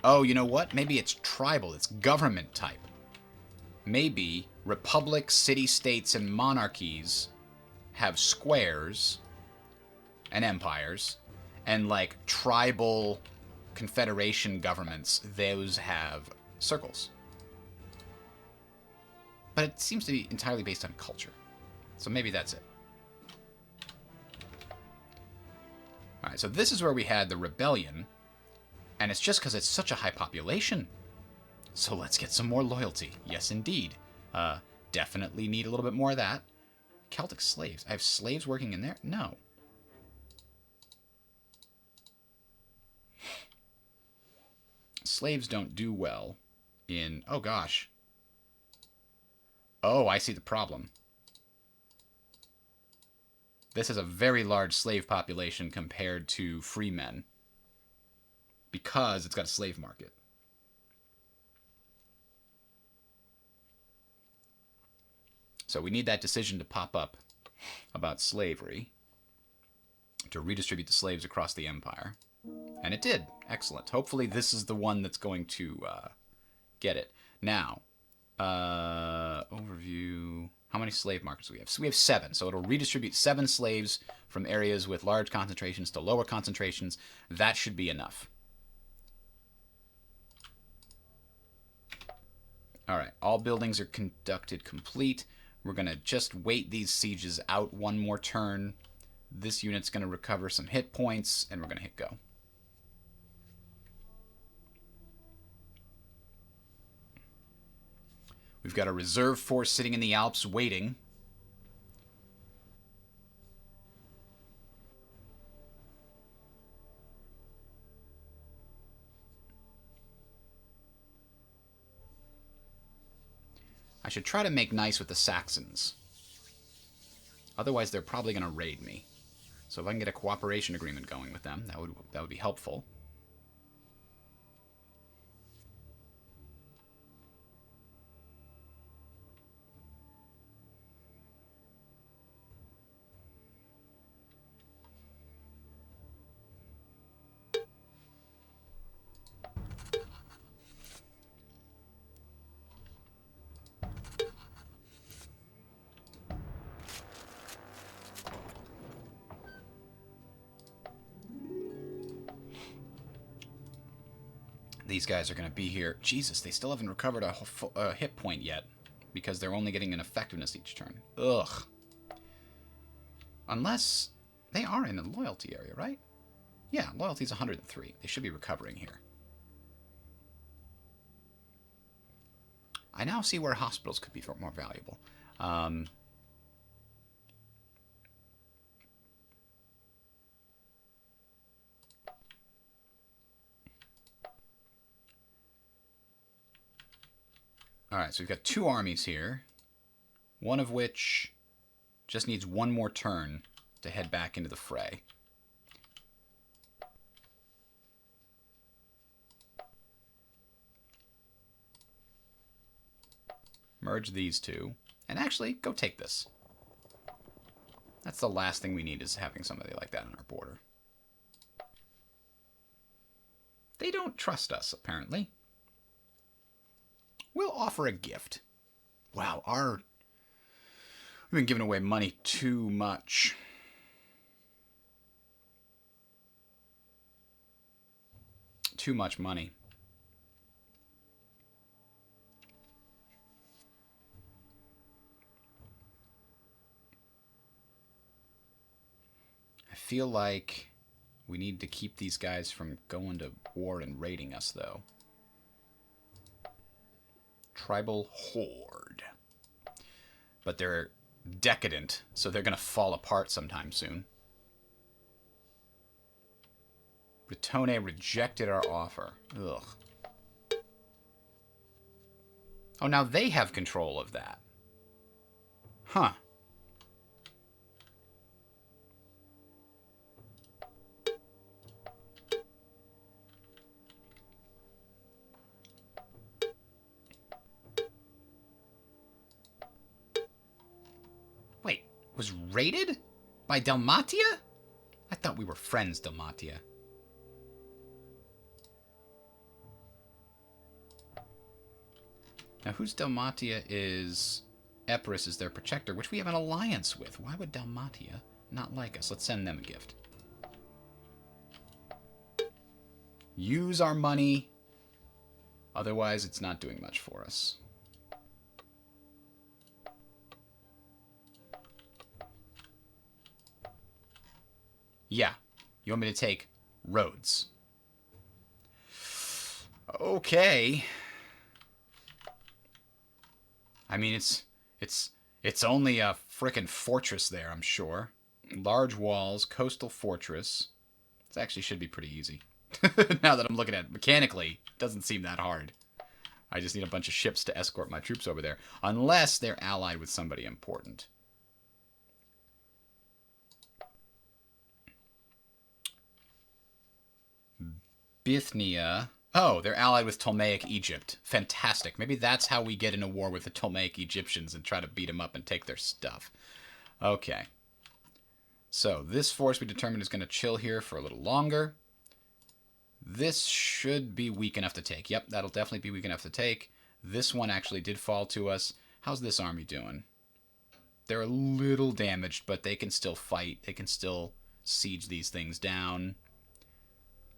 Oh, you know what? Maybe it's tribal. It's government type. Maybe republics, city-states, and monarchies have squares and empires, and like tribal confederation governments, those have circles. But it seems to be entirely based on culture. So maybe that's it. Alright, so this is where we had the rebellion. And it's just because it's such a high population. So let's get some more loyalty. Yes, indeed. Definitely need a little bit more of that. Celtic slaves. I have slaves working in there? No. Slaves don't do well in... Oh, gosh. Oh, I see the problem. This is a very large slave population compared to free men. Because it's got a slave market. So we need that decision to pop up about slavery to redistribute the slaves across the empire. And it did. Excellent. Hopefully this is the one that's going to get it. Now, overview. How many slave markets do we have? So we have 7. So it'll redistribute 7 slaves from areas with large concentrations to lower concentrations. That should be enough. All right. All buildings are conducted complete. We're going to just wait these sieges out one more turn. This unit's going to recover some hit points, and we're going to hit go. We've got a reserve force sitting in the Alps waiting. I should try to make nice with the Saxons. Otherwise, they're probably going to raid me. So if I can get a cooperation agreement going with them, that would be helpful. These guys are going to be here. Jesus, they still haven't recovered a hit point yet because they're only getting an effectiveness each turn. Ugh. Unless they are in the loyalty area, right? Yeah, loyalty's 103. They should be recovering here. I now see where hospitals could be more valuable. Alright, so we've got 2 armies here. One of which just needs one more turn to head back into the fray. Merge these 2. And actually, go take this. That's the last thing we need, is having somebody like that on our border. They don't trust us, apparently. We'll offer a gift. Wow, we've been giving away money too much. Too much money. I feel like we need to keep these guys from going to war and raiding us, though. Tribal Horde. But they're decadent, so they're going to fall apart sometime soon. Britone rejected our offer. Ugh. Oh, now they have control of that. Huh. Wait, was raided? By Dalmatia? I thought we were friends, Dalmatia. Now, whose Dalmatia is... Epirus is their protector, which we have an alliance with. Why would Dalmatia not like us? Let's send them a gift. Use our money. Otherwise, it's not doing much for us. Yeah. You want me to take Rhodes? Okay. I mean, it's only a frickin' fortress there, I'm sure. Large walls, coastal fortress. This actually should be pretty easy. Now that I'm looking at it mechanically, it doesn't seem that hard. I just need a bunch of ships to escort my troops over there. Unless they're allied with somebody important. Bithynia. Oh, they're allied with Ptolemaic Egypt. Fantastic. Maybe that's how we get in a war with the Ptolemaic Egyptians and try to beat them up and take their stuff. Okay. So this force we determined is going to chill here for a little longer. This should be weak enough to take. Yep, that'll definitely be weak enough to take. This one actually did fall to us. How's this army doing? They're a little damaged, but they can still fight. They can still siege these things down.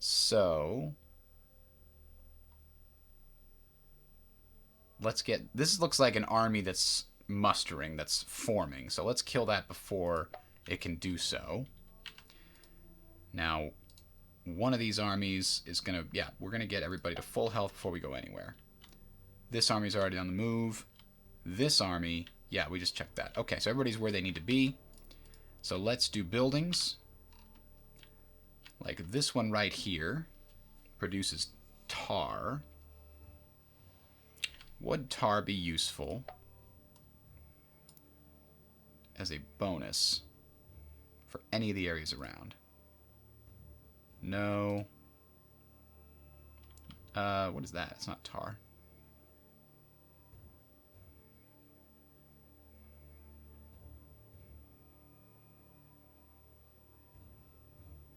So let's get... This looks like an army that's mustering, that's forming. So let's kill that before it can do so. Now, one of these armies is going to... Yeah, we're going to get everybody to full health before we go anywhere. This army's already on the move. This army... Yeah, we just checked that. Okay, so everybody's where they need to be. So let's do buildings. Like this one right here produces tar. Would tar be useful as a bonus for any of the areas around? No. What is that? It's not tar.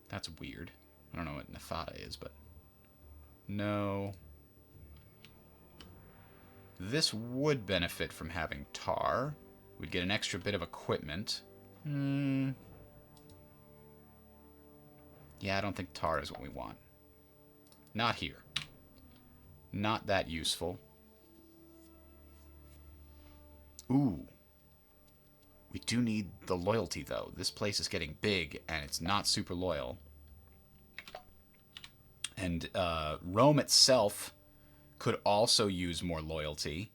That's weird. I don't know what Nefada is, but... No. This would benefit from having tar. We'd get an extra bit of equipment. Yeah, I don't think tar is what we want. Not here. Not that useful. Ooh. We do need the loyalty, though. This place is getting big, and it's not super loyal. And Rome itself could also use more loyalty.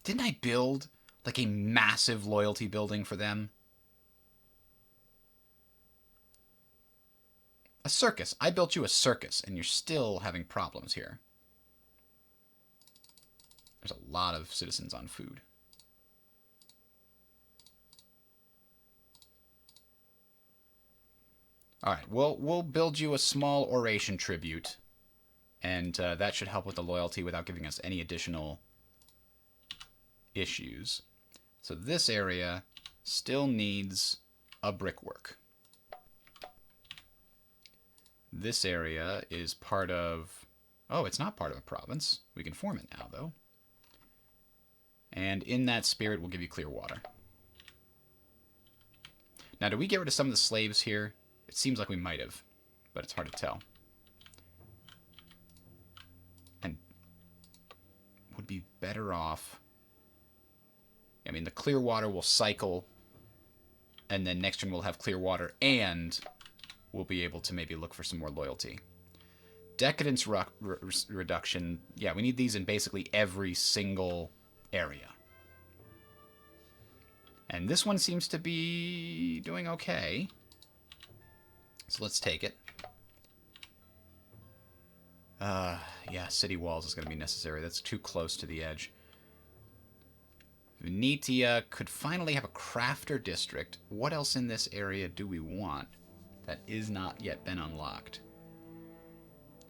Didn't I build, like, a massive loyalty building for them? A circus. I built you a circus, and you're still having problems here. There's a lot of citizens on food. All right, we'll build you a small oration tribute, and that should help with the loyalty without giving us any additional issues. So this area still needs a brickwork. This area is part of... Oh, it's not part of a province. We can form it now, though. And in that spirit, we'll give you clear water. Now, do we get rid of some of the slaves here? It seems like we might have, but it's hard to tell. And would be better off... I mean, the clear water will cycle, and then next turn we'll have clear water, and we'll be able to maybe look for some more loyalty. Decadence reduction. Yeah, we need these in basically every single area. And this one seems to be doing okay. So let's take it. Yeah, city walls is going to be necessary. That's too close to the edge. Venetia could finally have a crafter district. What else in this area do we want that is not yet been unlocked?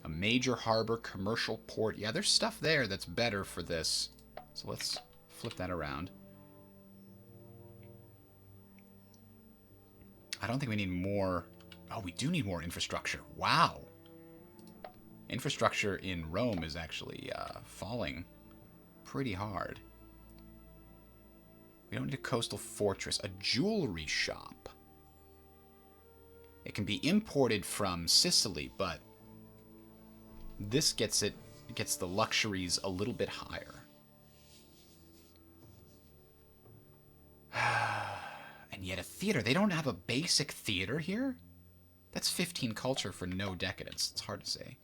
A major harbor, commercial port. Yeah, there's stuff there that's better for this. So let's flip that around. I don't think we need more... Oh, we do need more infrastructure. Wow. Infrastructure in Rome is actually falling pretty hard. We don't need a coastal fortress. A jewelry shop. It can be imported from Sicily, but this gets the luxuries a little bit higher. And yet a theater. They don't have a basic theater here? That's 15 culture for no decadence. It's hard to say.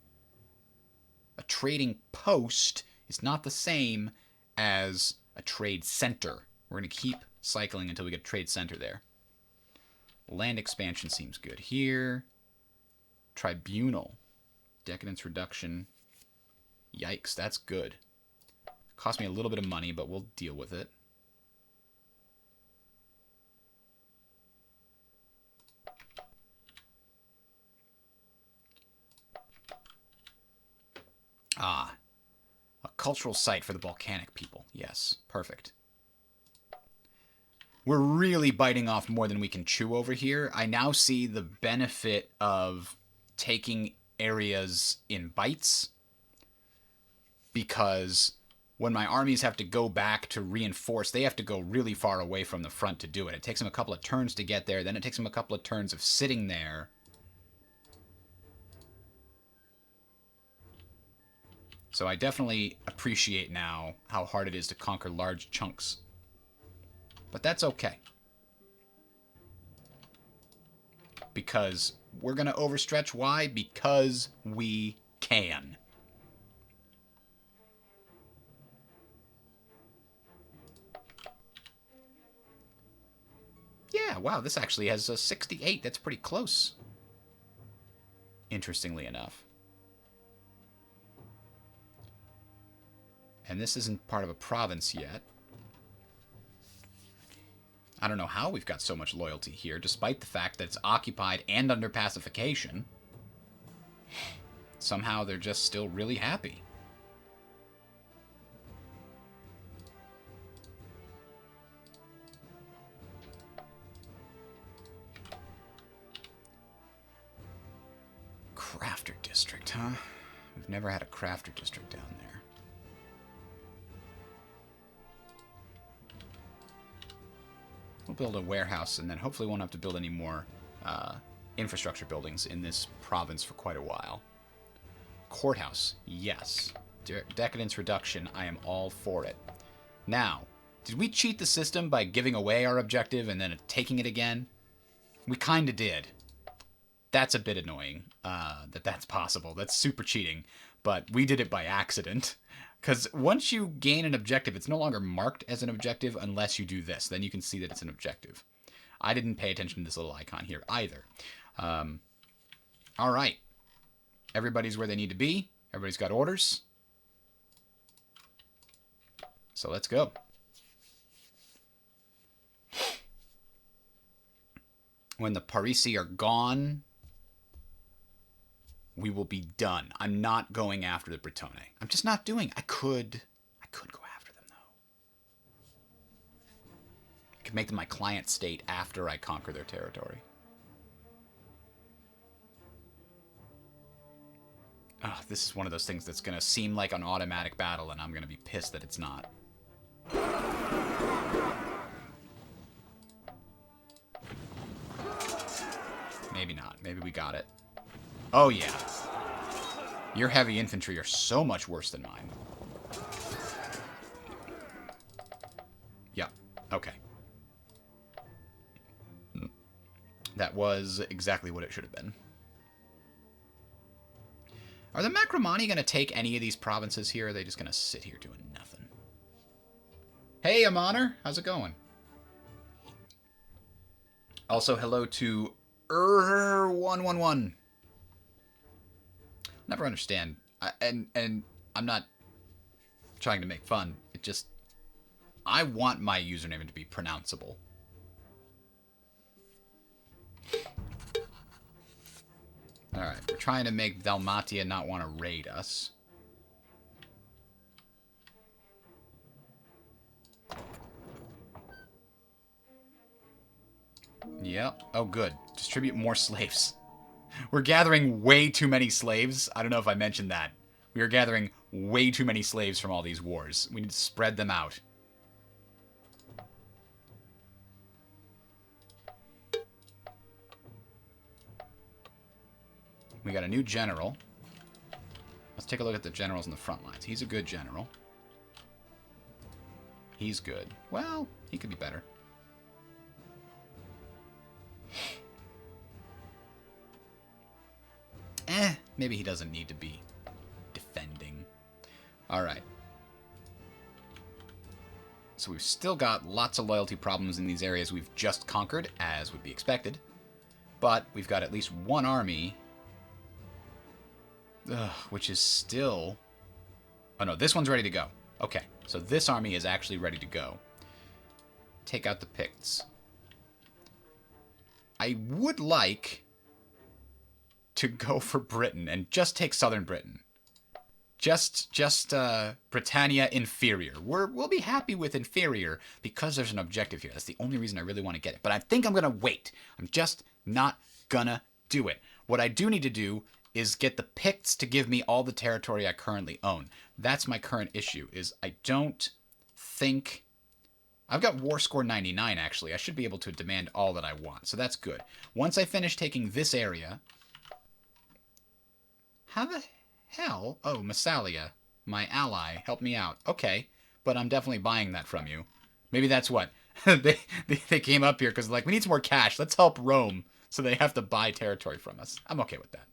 A trading post is not the same as a trade center. We're going to keep cycling until we get a trade center there. Land expansion seems good here. Tribunal. Decadence reduction. Yikes, that's good. Cost me a little bit of money, but we'll deal with it. Ah, a cultural site for the volcanic people. Yes, perfect. We're really biting off more than we can chew over here. I now see the benefit of taking areas in bites, because when my armies have to go back to reinforce, they have to go really far away from the front to do it. It takes them a couple of turns to get there, then it takes them a couple of turns of sitting there. So I definitely appreciate now how hard it is to conquer large chunks. But that's okay. Because we're going to overstretch. Why? Because we can. Yeah, wow, this actually has a 68. That's pretty close. Interestingly enough. And this isn't part of a province yet. I don't know how we've got so much loyalty here, despite the fact that it's occupied and under pacification. Somehow they're just still really happy. Crafter district, huh? We've never had a crafter district down there. We'll build a warehouse, and then hopefully won't have to build any more infrastructure buildings in this province for quite a while. Courthouse, yes. Decadence reduction, I am all for it. Now, did we cheat the system by giving away our objective and then taking it again? We kind of did. That's a bit annoying that's possible. That's super cheating, but we did it by accident. Because once you gain an objective, it's no longer marked as an objective unless you do this. Then you can see that it's an objective. I didn't pay attention to this little icon here either. All right. Everybody's where they need to be. Everybody's got orders. So let's go. When the Parisi are gone, we will be done. I'm not going after the Bretone. I'm just not doing it. I could go after them, though. I could make them my client state after I conquer their territory. Oh, this is one of those things that's going to seem like an automatic battle, and I'm going to be pissed that it's not. Maybe not. Maybe we got it. Oh, yeah. Your heavy infantry are so much worse than mine. Yeah. Okay. That was exactly what it should have been. Are the Macromani going to take any of these provinces here, or are they just going to sit here doing nothing? Hey, Amonor. How's it going? Also, hello to 111. Never understand, and I'm not trying to make fun. It just, I want my username to be pronounceable. All right, we're trying to make Dalmatia not want to raid us. Yep. Oh, good. Distribute more slaves. We're gathering way too many slaves. I don't know if I mentioned that. We are gathering way too many slaves from all these wars. We need to spread them out. We got a new general. Let's take a look at the generals in the front lines. He's a good general. He's good. Well, he could be better. Maybe he doesn't need to be defending. Alright. So we've still got lots of loyalty problems in these areas we've just conquered, as would be expected. But we've got at least one army which is still... Oh, no, this one's ready to go. Okay, so this army is actually ready to go. Take out the Picts. I would like to go for Britain and just take southern Britain. Just Britannia inferior. We'll be happy with inferior because there's an objective here. That's the only reason I really want to get it. But I think I'm going to wait. I'm just not going to do it. What I do need to do is get the Picts to give me all the territory I currently own. That's my current issue, is I don't think... I've got war score 99, actually. I should be able to demand all that I want, so that's good. Once I finish taking this area... How the hell? Oh, Massalia, my ally, help me out. Okay, but I'm definitely buying that from you. Maybe that's what. they came up here because, like, we need some more cash. Let's help Rome, so they have to buy territory from us. I'm okay with that.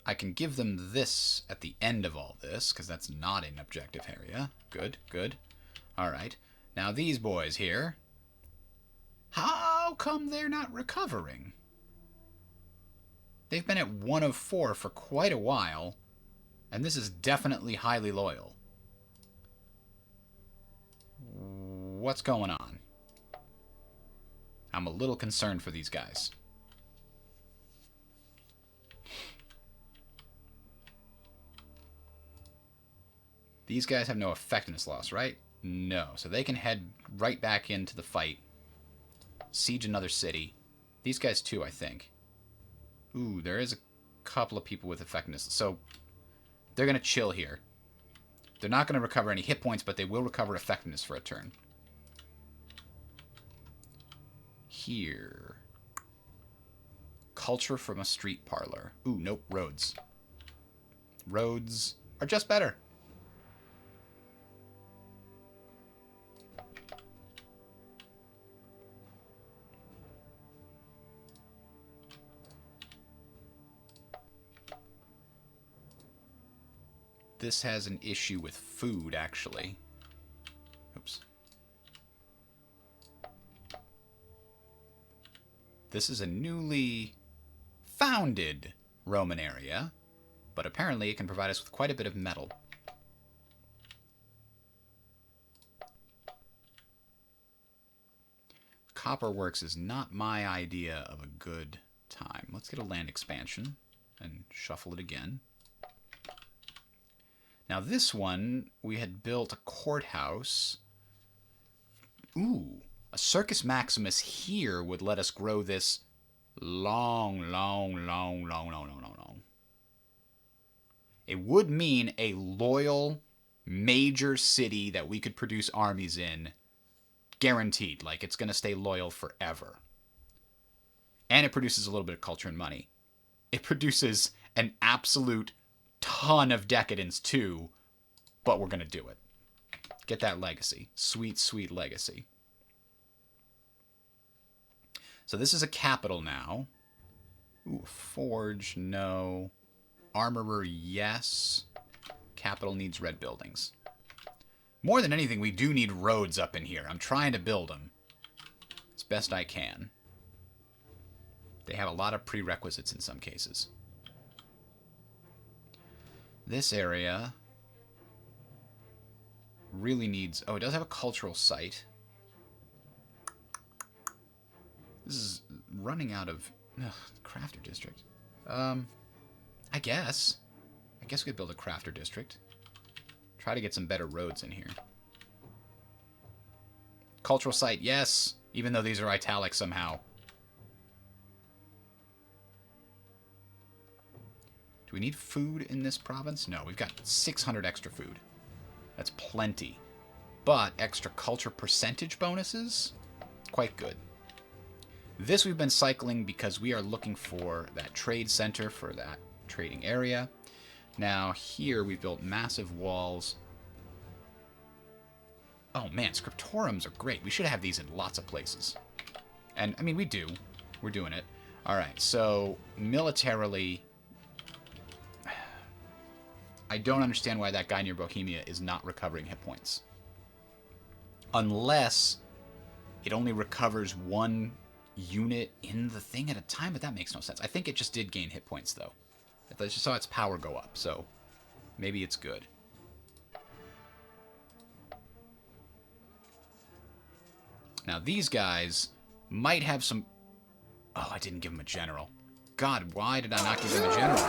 I can give them this at the end of all this, because that's not an objective area. Good, good. Alright. Now these boys here. How come they're not recovering? They've been at 1 of 4 for quite a while, and this is definitely highly loyal. What's going on? I'm a little concerned for these guys. These guys have no effectiveness loss, right? No. So they can head right back into the fight. Siege another city. These guys too, I think. Ooh, there is a couple of people with effectiveness. So they're going to chill here. They're not going to recover any hit points, but they will recover effectiveness for a turn. Here. Culture from a street parlor. Ooh, nope, roads. Roads are just better. This has an issue with food, actually. Oops. This is a newly founded Roman area, but apparently it can provide us with quite a bit of metal. Copperworks is not my idea of a good time. Let's get a land expansion and shuffle it again. Now this one, we had built a courthouse. Ooh, a Circus Maximus here would let us grow this long. It would mean a loyal major city that we could produce armies in, guaranteed. Like, it's going to stay loyal forever. And it produces a little bit of culture and money. It produces an absolute ton of decadence too, but we're gonna do it. Get that legacy. Sweet, sweet legacy. So this is a capital now. Ooh, forge, no. Armorer, yes. Capital needs red buildings. More than anything, we do need roads up in here. I'm trying to build them as best I can. They have a lot of prerequisites in some cases. This area really needs... Oh, it does have a cultural site. This is running out of... crafter district. I guess. I guess we could build a crafter district. Try to get some better roads in here. Cultural site, yes. Even though these are italic somehow. Do we need food in this province? No, we've got 600 extra food. That's plenty. But extra culture percentage bonuses? Quite good. This we've been cycling because we are looking for that trade center for that trading area. Now here we built massive walls. Oh man, scriptoriums are great. We should have these in lots of places. And, I mean, we do. We're doing it. Alright, so militarily... I don't understand why that guy near Bohemia is not recovering hit points. Unless it only recovers one unit in the thing at a time, but that makes no sense. I think it just did gain hit points, though. I just saw its power go up, so maybe it's good. Now, these guys might have some... Oh, I didn't give them a general. God, why did I not give them a general?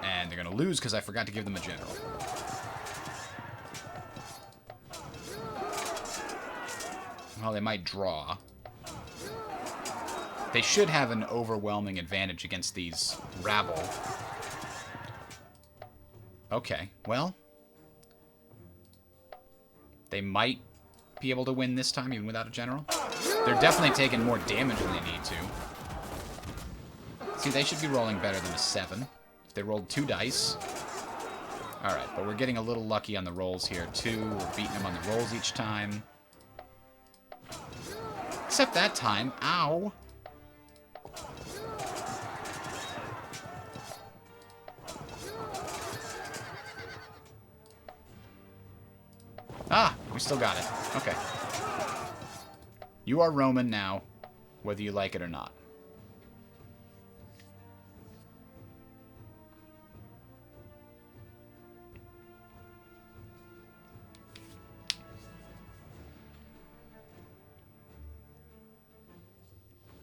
And they're going to lose because I forgot to give them a general. Well, they might draw. They should have an overwhelming advantage against these rabble. Okay, well... They might be able to win this time, even without a general. They're definitely taking more damage than they need to. See, they should be rolling better than a 7. If they rolled 2 dice. Alright, but we're getting a little lucky on the rolls here, too. We're beating them on the rolls each time. Except that time. Ow! Ah, we still got it. Okay. You are Roman now, whether you like it or not.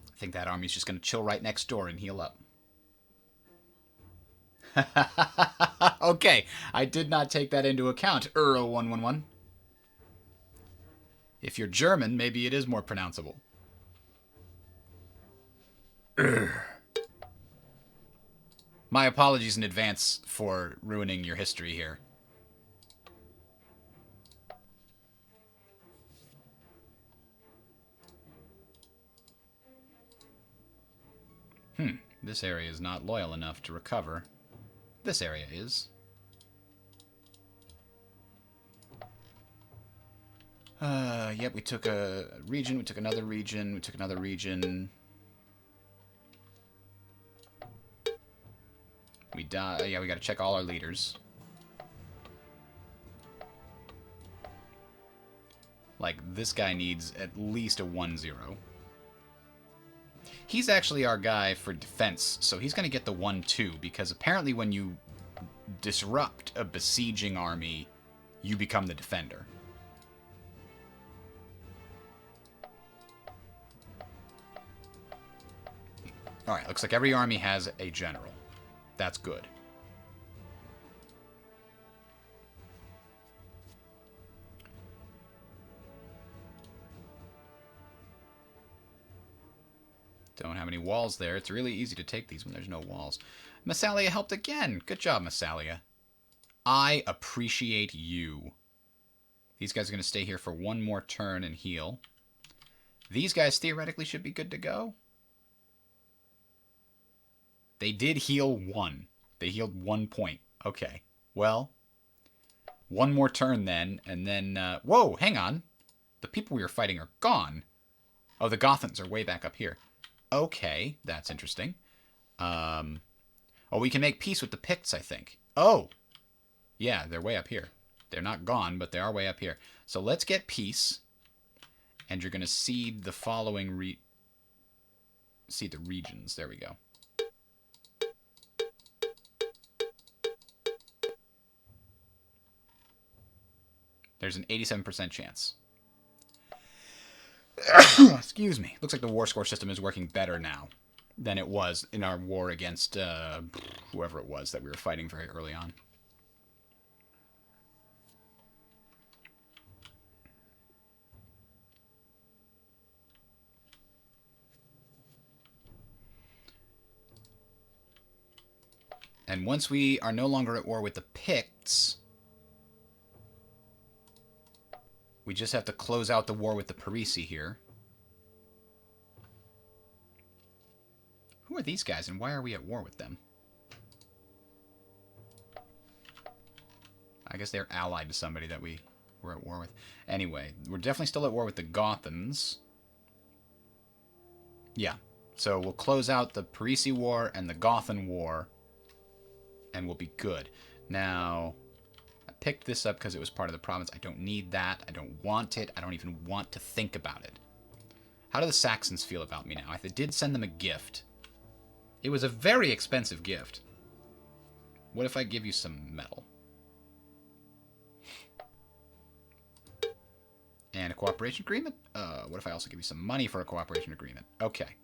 I think that army's just going to chill right next door and heal up. Okay, I did not take that into account, Euro 111. If you're German, maybe it is more pronounceable. My apologies in advance for ruining your history here. This area is not loyal enough to recover. This area is. Yep, we took a region, we took another region, we took another region. We die. Yeah, we gotta check all our leaders. Like, this guy needs at least a 1-0. He's actually our guy for defense, so he's gonna get the 1-2, because apparently when you disrupt a besieging army, you become the defender. Alright, looks like every army has a general. That's good. Don't have any walls there. It's really easy to take these when there's no walls. Massalia helped again. Good job, Massalia. I appreciate you. These guys are going to stay here for one more turn and heal. These guys theoretically should be good to go. They did heal 1. They healed 1 point. Okay. Well, one more turn then, and then... whoa, hang on. The people we were fighting are gone. Oh, the Gothans are way back up here. Okay, that's interesting. Oh, we can make peace with the Picts, I think. Oh! Yeah, they're way up here. They're not gone, but they are way up here. So let's get peace. And you're going to cede the following... cede the regions. There we go. There's an 87% chance. Excuse me. Looks like the war score system is working better now than it was in our war against whoever it was that we were fighting very early on. And once we are no longer at war with the Picts... we just have to close out the war with the Parisi here. Who are these guys, and why are we at war with them? I guess they're allied to somebody that we were at war with. Anyway, we're definitely still at war with the Gothans. Yeah, so we'll close out the Parisi War and the Gothan War, and we'll be good. Now, I picked this up because it was part of the province. I don't need that. I don't want it. I don't even want to think about it. How do the Saxons feel about me now? I did send them a gift. It was a very expensive gift. What if I give you some metal? And a cooperation agreement? What if I also give you some money for a cooperation agreement? Okay.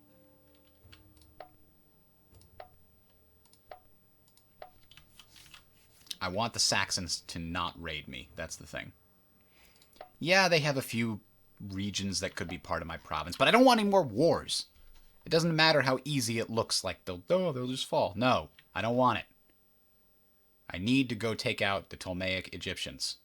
I want the Saxons to not raid me. That's the thing. Yeah, they have a few regions that could be part of my province, but I don't want any more wars. It doesn't matter how easy it looks like they'll just fall. No, I don't want it. I need to go take out the Ptolemaic Egyptians.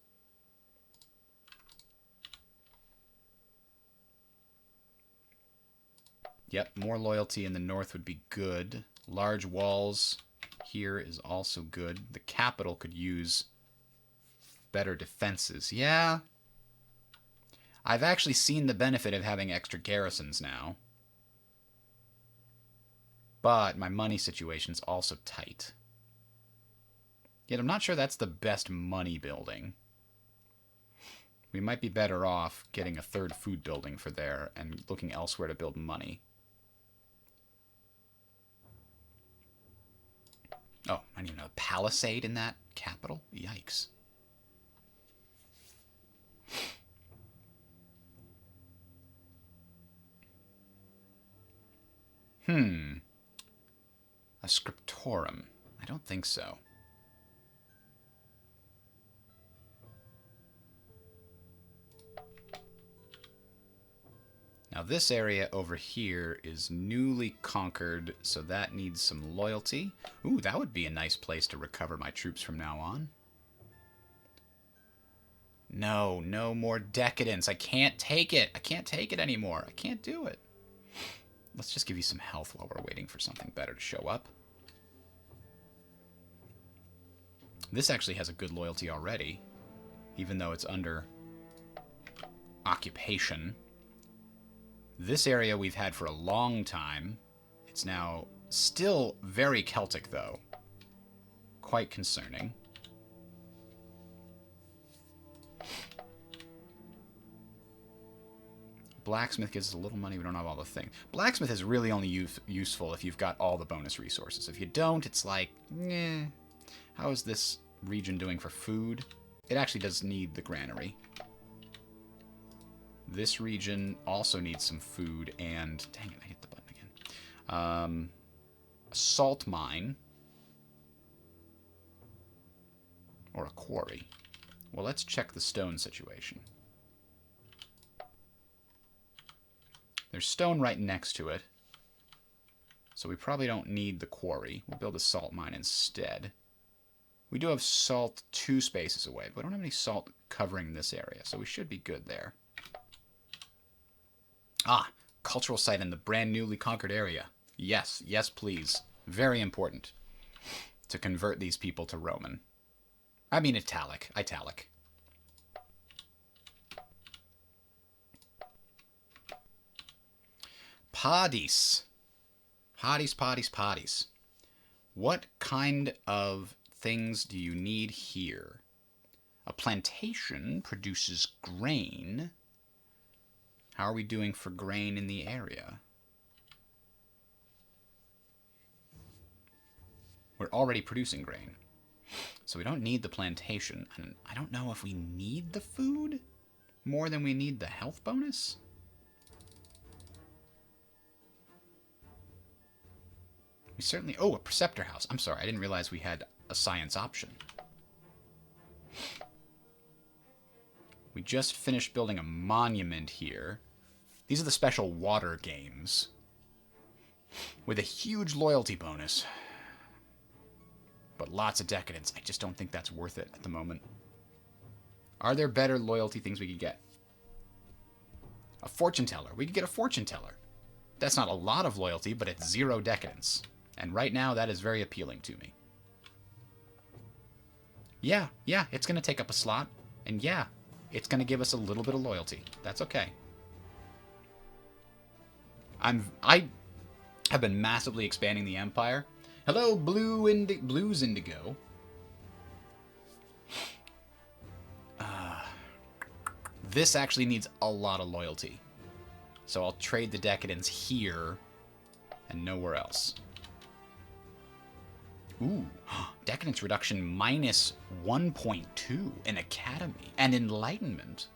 Yep, more loyalty in the north would be good. Large walls here is also good. The capital could use better defenses. Yeah. I've actually seen the benefit of having extra garrisons now. But my money situation's also tight. Yet I'm not sure that's the best money building. We might be better off getting a third food building for there and looking elsewhere to build money. Oh, I didn't even know a palisade in that capital? Yikes. A Scriptorium. I don't think so. Now this area over here is newly conquered, so that needs some loyalty. Ooh, that would be a nice place to recover my troops from now on. No, no more decadence. I can't take it. I can't take it anymore. I can't do it. Let's just give you some health while we're waiting for something better to show up. This actually has a good loyalty already, even though it's under occupation. This area we've had for a long time. It's now still very Celtic, though. Quite concerning. Blacksmith gives us a little money. We don't have all the things. Blacksmith is really only useful if you've got all the bonus resources. If you don't, it's like, eh. How is this region doing for food? It actually does need the granary. This region also needs some food, and dang it, I hit the button again. A salt mine. Or a quarry. Well, let's check the stone situation. There's stone right next to it, so we probably don't need the quarry. We'll build a salt mine instead. We do have salt 2 spaces away, but we don't have any salt covering this area, so we should be good there. Ah, cultural site in the brand newly conquered area. Yes, yes, please. Very important to convert these people to Roman. I mean italic. Padis. Padis. What kind of things do you need here? A plantation produces grain. How are we doing for grain in the area? We're already producing grain. So we don't need the plantation. And I don't know if we need the food more than we need the health bonus. We certainly... Oh, a preceptor house. I'm sorry, I didn't realize we had a science option. We just finished building a monument here. These are the special water games. With a huge loyalty bonus. But lots of decadence. I just don't think that's worth it at the moment. Are there better loyalty things we could get? A fortune teller. We could get a fortune teller. That's not a lot of loyalty, but it's 0 decadence. And right now, that is very appealing to me. Yeah, it's going to take up a slot. And yeah, it's going to give us a little bit of loyalty. That's okay. I have been massively expanding the empire. Hello, Blues Indigo. This actually needs a lot of loyalty. So I'll trade the decadence here and nowhere else. Ooh, decadence reduction minus 1.2 in academy and enlightenment.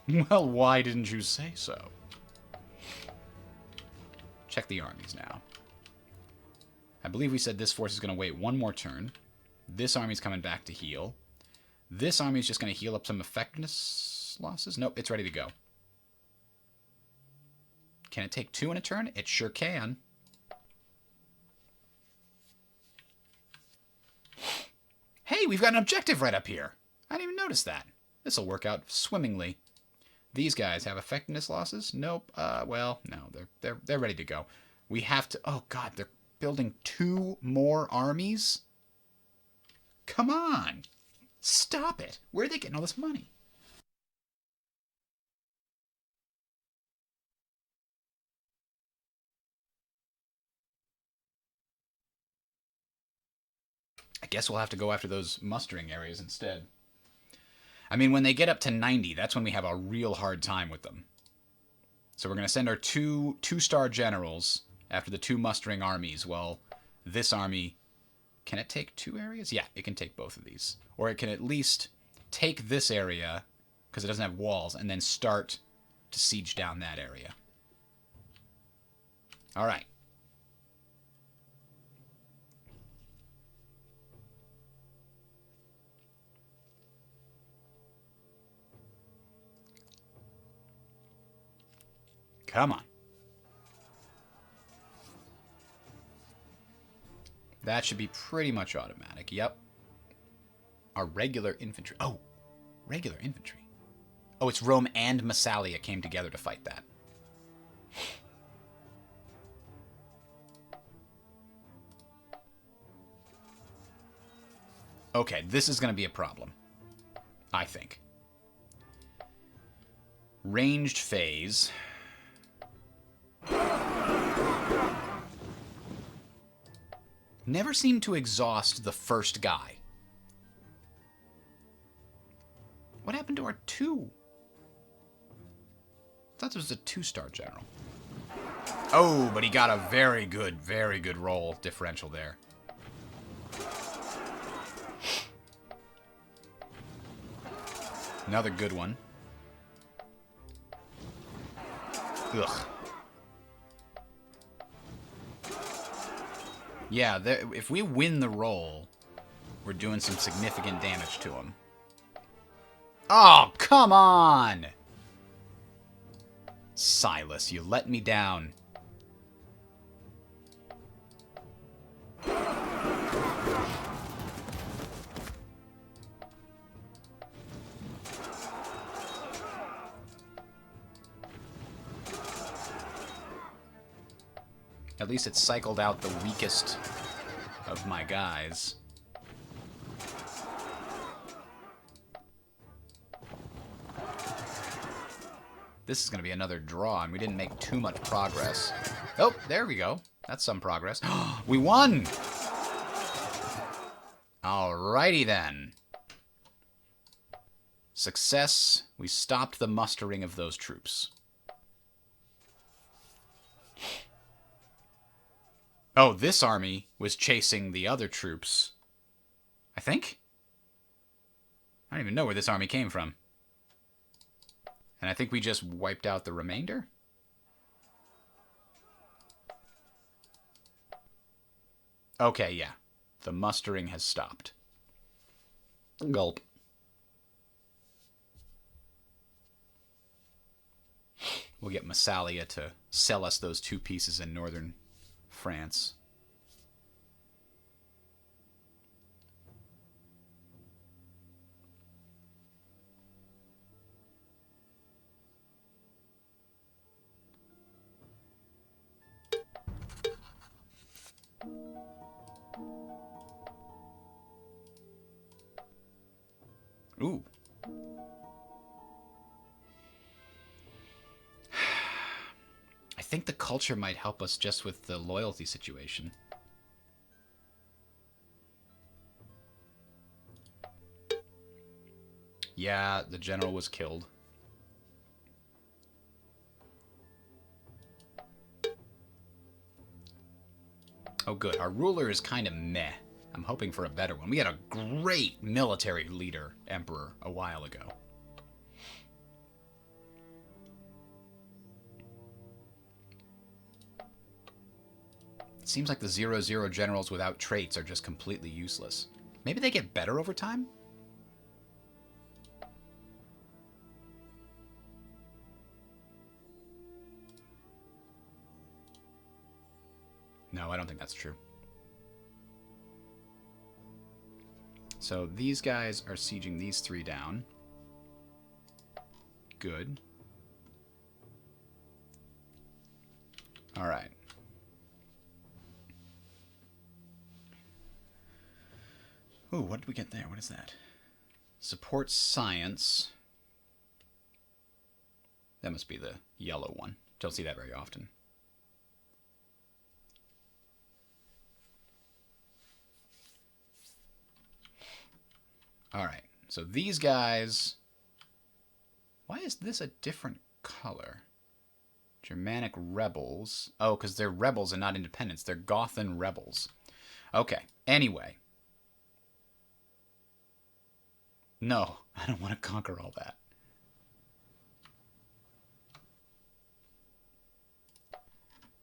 Well, why didn't you say so? Check the armies now. I believe we said this force is going to wait one more turn. This army's coming back to heal. This army's just going to heal up some effectiveness losses. Nope, it's ready to go. Can it take 2 in a turn? It sure can. Hey, we've got an objective right up here. I didn't even notice that. This'll work out swimmingly. These guys have effectiveness losses? Nope. Well, no, they're ready to go. We have to... Oh, God, they're building 2 more armies? Come on. Stop it. Where are they getting all this money? I guess we'll have to go after those mustering areas instead. I mean, when they get up to 90, that's when we have a real hard time with them. So we're going to send our two-star generals after the 2 mustering armies. Well, this army, can it take 2 areas? Yeah, it can take both of these. Or it can at least take this area, because it doesn't have walls, and then start to siege down that area. All right. Come on. That should be pretty much automatic. Yep. Our regular infantry. Oh, regular infantry. Oh, it's Rome and Massalia came together to fight that. Okay, this is going to be a problem. I think. Ranged phase. Never seemed to exhaust the first guy. What happened to our 2? I thought this was a 2-star general. Oh, but he got a very good roll differential there. Another good one. Ugh. Yeah, if we win the roll, we're doing some significant damage to him. Oh, come on! Silas, you let me down. At least it cycled out the weakest of my guys. This is going to be another draw, and we didn't make too much progress. Oh, there we go. That's some progress. We won! Alrighty then. Success. We stopped the mustering of those troops. Oh, this army was chasing the other troops. I think? I don't even know where this army came from. And I think we just wiped out the remainder? Okay, yeah. The mustering has stopped. Gulp. We'll get Massalia to sell us those 2 pieces in northern France. Ooh. I think the culture might help us just with the loyalty situation. Yeah, the general was killed. Oh, good. Our ruler is kind of meh. I'm hoping for a better one. We had a great military leader, emperor, a while ago. It seems like the 0-0 generals without traits are just completely useless. Maybe they get better over time? No, I don't think that's true. So these guys are sieging these 3 down. Good. All right. Ooh, what did we get there? What is that? Support science. That must be the yellow one. Don't see that very often. All right. So these guys... Why is this a different color? Germanic rebels. Oh, because they're rebels and not independents. They're Gothan rebels. Okay. Anyway. No, I don't want to conquer all that.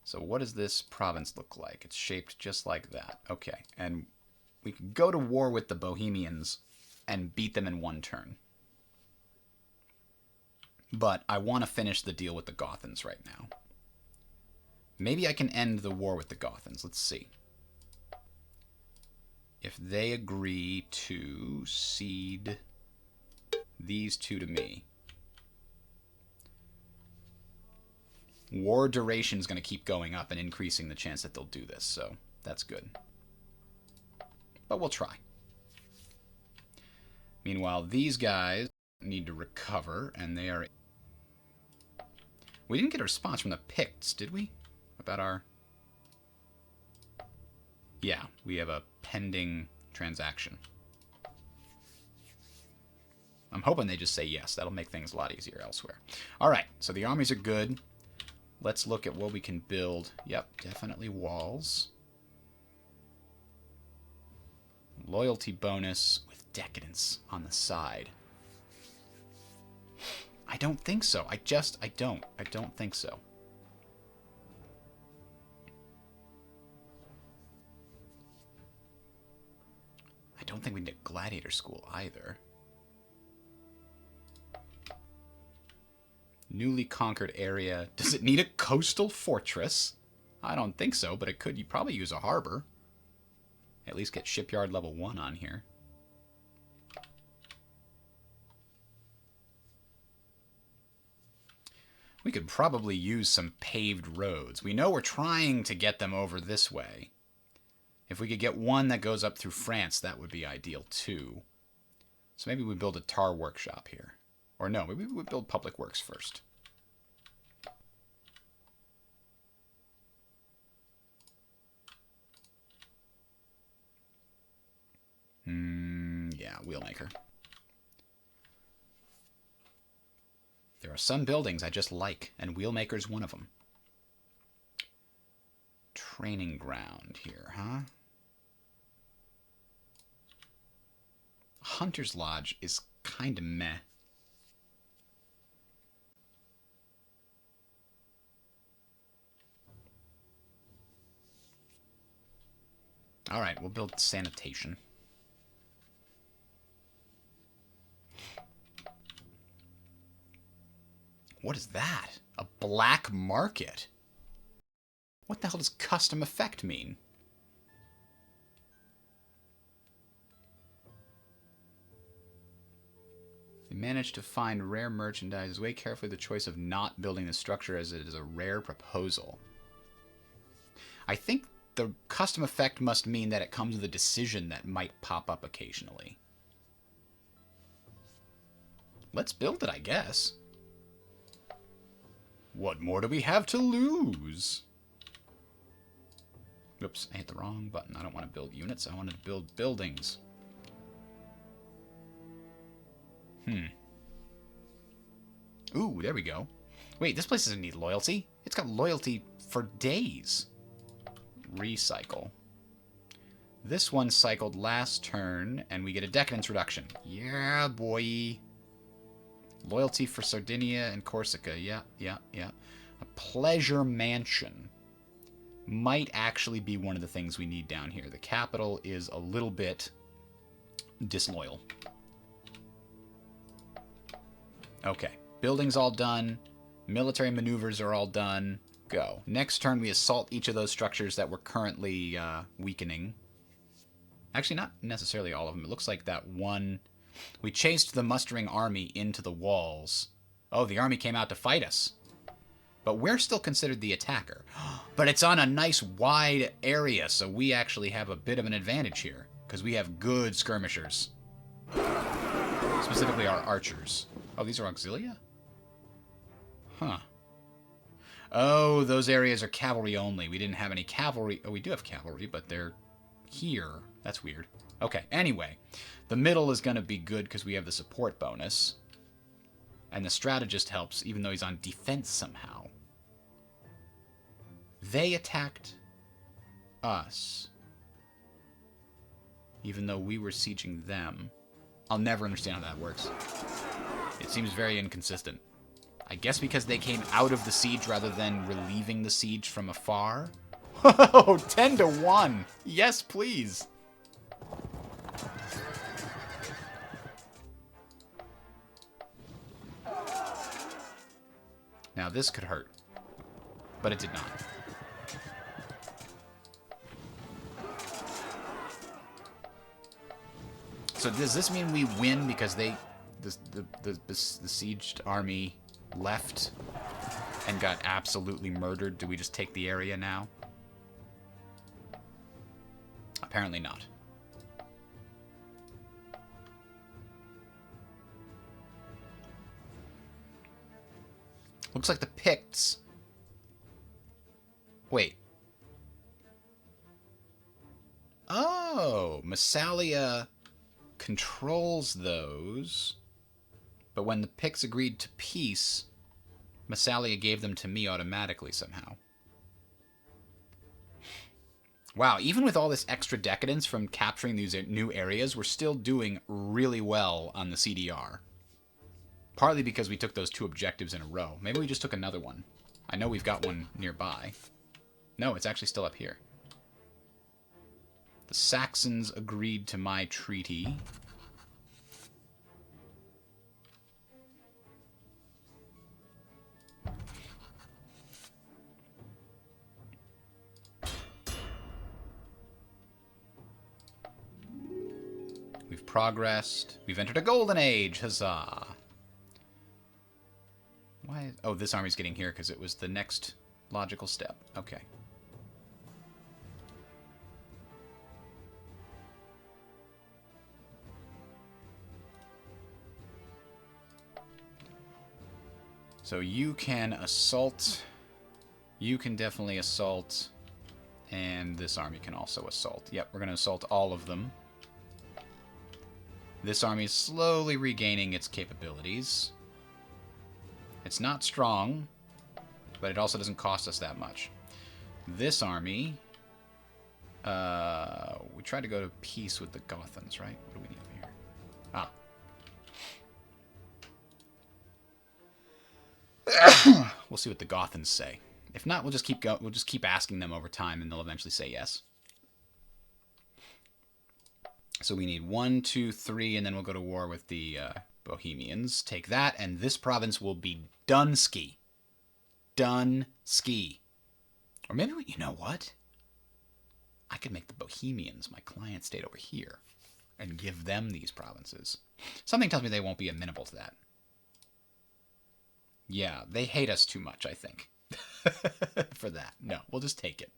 So what does this province look like? It's shaped just like that. Okay. And we could go to war with the Bohemians and beat them in 1 turn. But I want to finish the deal with the Gothans right now. Maybe I can end the war with the Gothans. Let's see. If they agree to cede these 2 to me. War duration is going to keep going up and increasing the chance that they'll do this. So that's good. But we'll try. Meanwhile, these guys need to recover, and they are... We didn't get a response from the Picts, did we? About our... Yeah, we have a pending transaction. I'm hoping they just say yes. That'll make things a lot easier elsewhere. All right, so the armies are good. Let's look at what we can build. Yep, definitely walls. Loyalty bonus with decadence on the side. I don't think so. I don't. I don't think so. I don't think we need a gladiator school either. Newly conquered area. Does it need a coastal fortress? I don't think so, but it could. You probably use a harbor. At least get shipyard level 1 on here. We could probably use some paved roads. We know we're trying to get them over this way. If we could get one that goes up through France, that would be ideal too. So maybe we build a tar workshop here. Or no, maybe we build public works first. Yeah, wheelmaker. There are some buildings I just like, and wheelmaker's one of them. Training ground here, huh? Hunter's Lodge is kind of meh. All right, we'll build sanitation. What is that? A black market? What the hell does custom effect mean? They managed to find rare merchandise. Weigh carefully the choice of not building the structure as it is a rare proposal. I think the custom effect must mean that it comes with a decision that might pop up occasionally. Let's build it, I guess. What more do we have to lose? Oops, I hit the wrong button. I don't want to build units. I wanted to build buildings. Ooh, there we go. Wait, this place doesn't need loyalty. It's got loyalty for days. Recycle. This one cycled last turn, and we get a decadence reduction. Yeah, boy. Loyalty for Sardinia and Corsica. Yeah. A pleasure mansion might actually be one of the things we need down here. The capital is a little bit disloyal. Okay. Building's all done. Military maneuvers are all done. Go. Next turn, we assault each of those structures that we're currently weakening. Actually, not necessarily all of them. It looks like that one... We chased the mustering army into the walls. Oh, the army came out to fight us. But we're still considered the attacker. But it's on a nice wide area, so we actually have a bit of an advantage here. Because we have good skirmishers. Specifically our archers. Oh, these are auxilia? Huh. Oh, those areas are cavalry only. We didn't have any cavalry. Oh, we do have cavalry, but they're here. That's weird. Okay, anyway. The middle is going to be good because we have the support bonus. And the strategist helps, even though he's on defense somehow. They attacked us. Even though we were sieging them. I'll never understand how that works. It seems very inconsistent. I guess because they came out of the siege rather than relieving the siege from afar? Oh, 10 to 1. Yes, please. Now, this could hurt. But it did not. So does this mean we win because the besieged army left and got absolutely murdered? Do we just take the area now? Apparently not. Looks like the Picts... Wait. Oh, Massalia controls those. But when the Picts agreed to peace, Massalia gave them to me automatically somehow. Wow, even with all this extra decadence from capturing these new areas, we're still doing really well on the CDR. Partly because we took those 2 objectives in a row. Maybe we just took another one. I know we've got one nearby. No, it's actually still up here. The Saxons agreed to my treaty. We've progressed. We've entered a golden age. Huzzah. Why? Oh, this army's getting here because it was the next logical step. Okay. So you can assault. You can definitely assault. And this army can also assault. Yep, we're going to assault all of them. This army is slowly regaining its capabilities. It's not strong, but it also doesn't cost us that much. This army, we tried to go to peace with the Gothans, right? What do we need over here? Ah. We'll see what the Gothans say. If not, we'll just keep we'll just keep asking them over time, and they'll eventually say yes. So we need 1, 2, 3, and then we'll go to war with the Bohemians. Take that, and this province will be done ski. Done ski. Or maybe, you know what? I could make the Bohemians my client state over here and give them these provinces. Something tells me they won't be amenable to that. Yeah, they hate us too much, I think, for that. No, we'll just take it.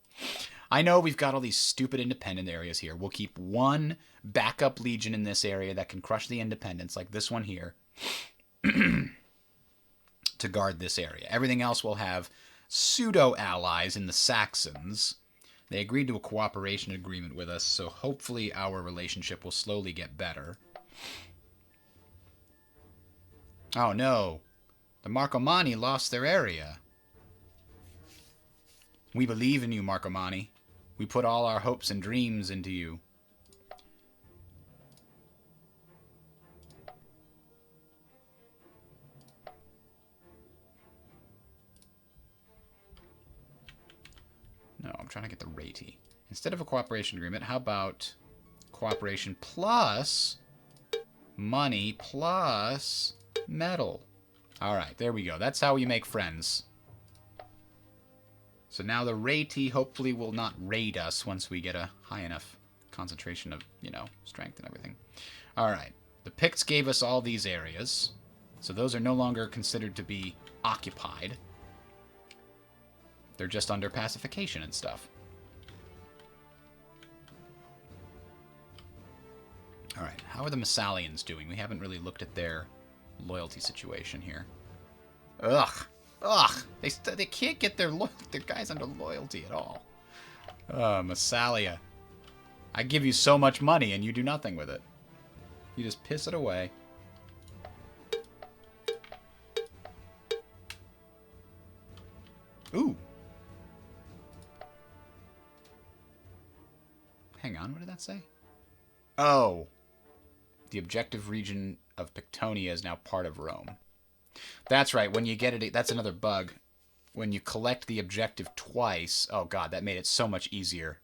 I know we've got all these stupid independent areas here. We'll keep one backup legion in this area that can crush the independents, like this one here, to guard this area. Everything else will have pseudo-allies in the Saxons. They agreed to a cooperation agreement with us, so hopefully our relationship will slowly get better. Oh no, the Marcomanni lost their area. We believe in you, Marcomanni. We put all our hopes and dreams into you. No, I'm trying to get the ratey. Instead of a cooperation agreement, how about cooperation plus money plus metal? Alright, there we go. That's how we make friends. So now the ratey hopefully will not raid us once we get a high enough concentration of, you know, strength and everything. Alright, the Picts gave us all these areas. So those are no longer considered to be occupied. They're just under pacification and stuff. Alright, how are the Massalians doing? We haven't really looked at their loyalty situation here. Ugh! Ugh! They can't get their guys under loyalty at all. Massalia. I give you so much money and you do nothing with it. You just piss it away. Ooh! Hang on, what did that say? Oh! The objective region of Pictonia is now part of Rome. That's right, when you get it, that's another bug. When you collect the objective twice, oh god, that made it so much easier.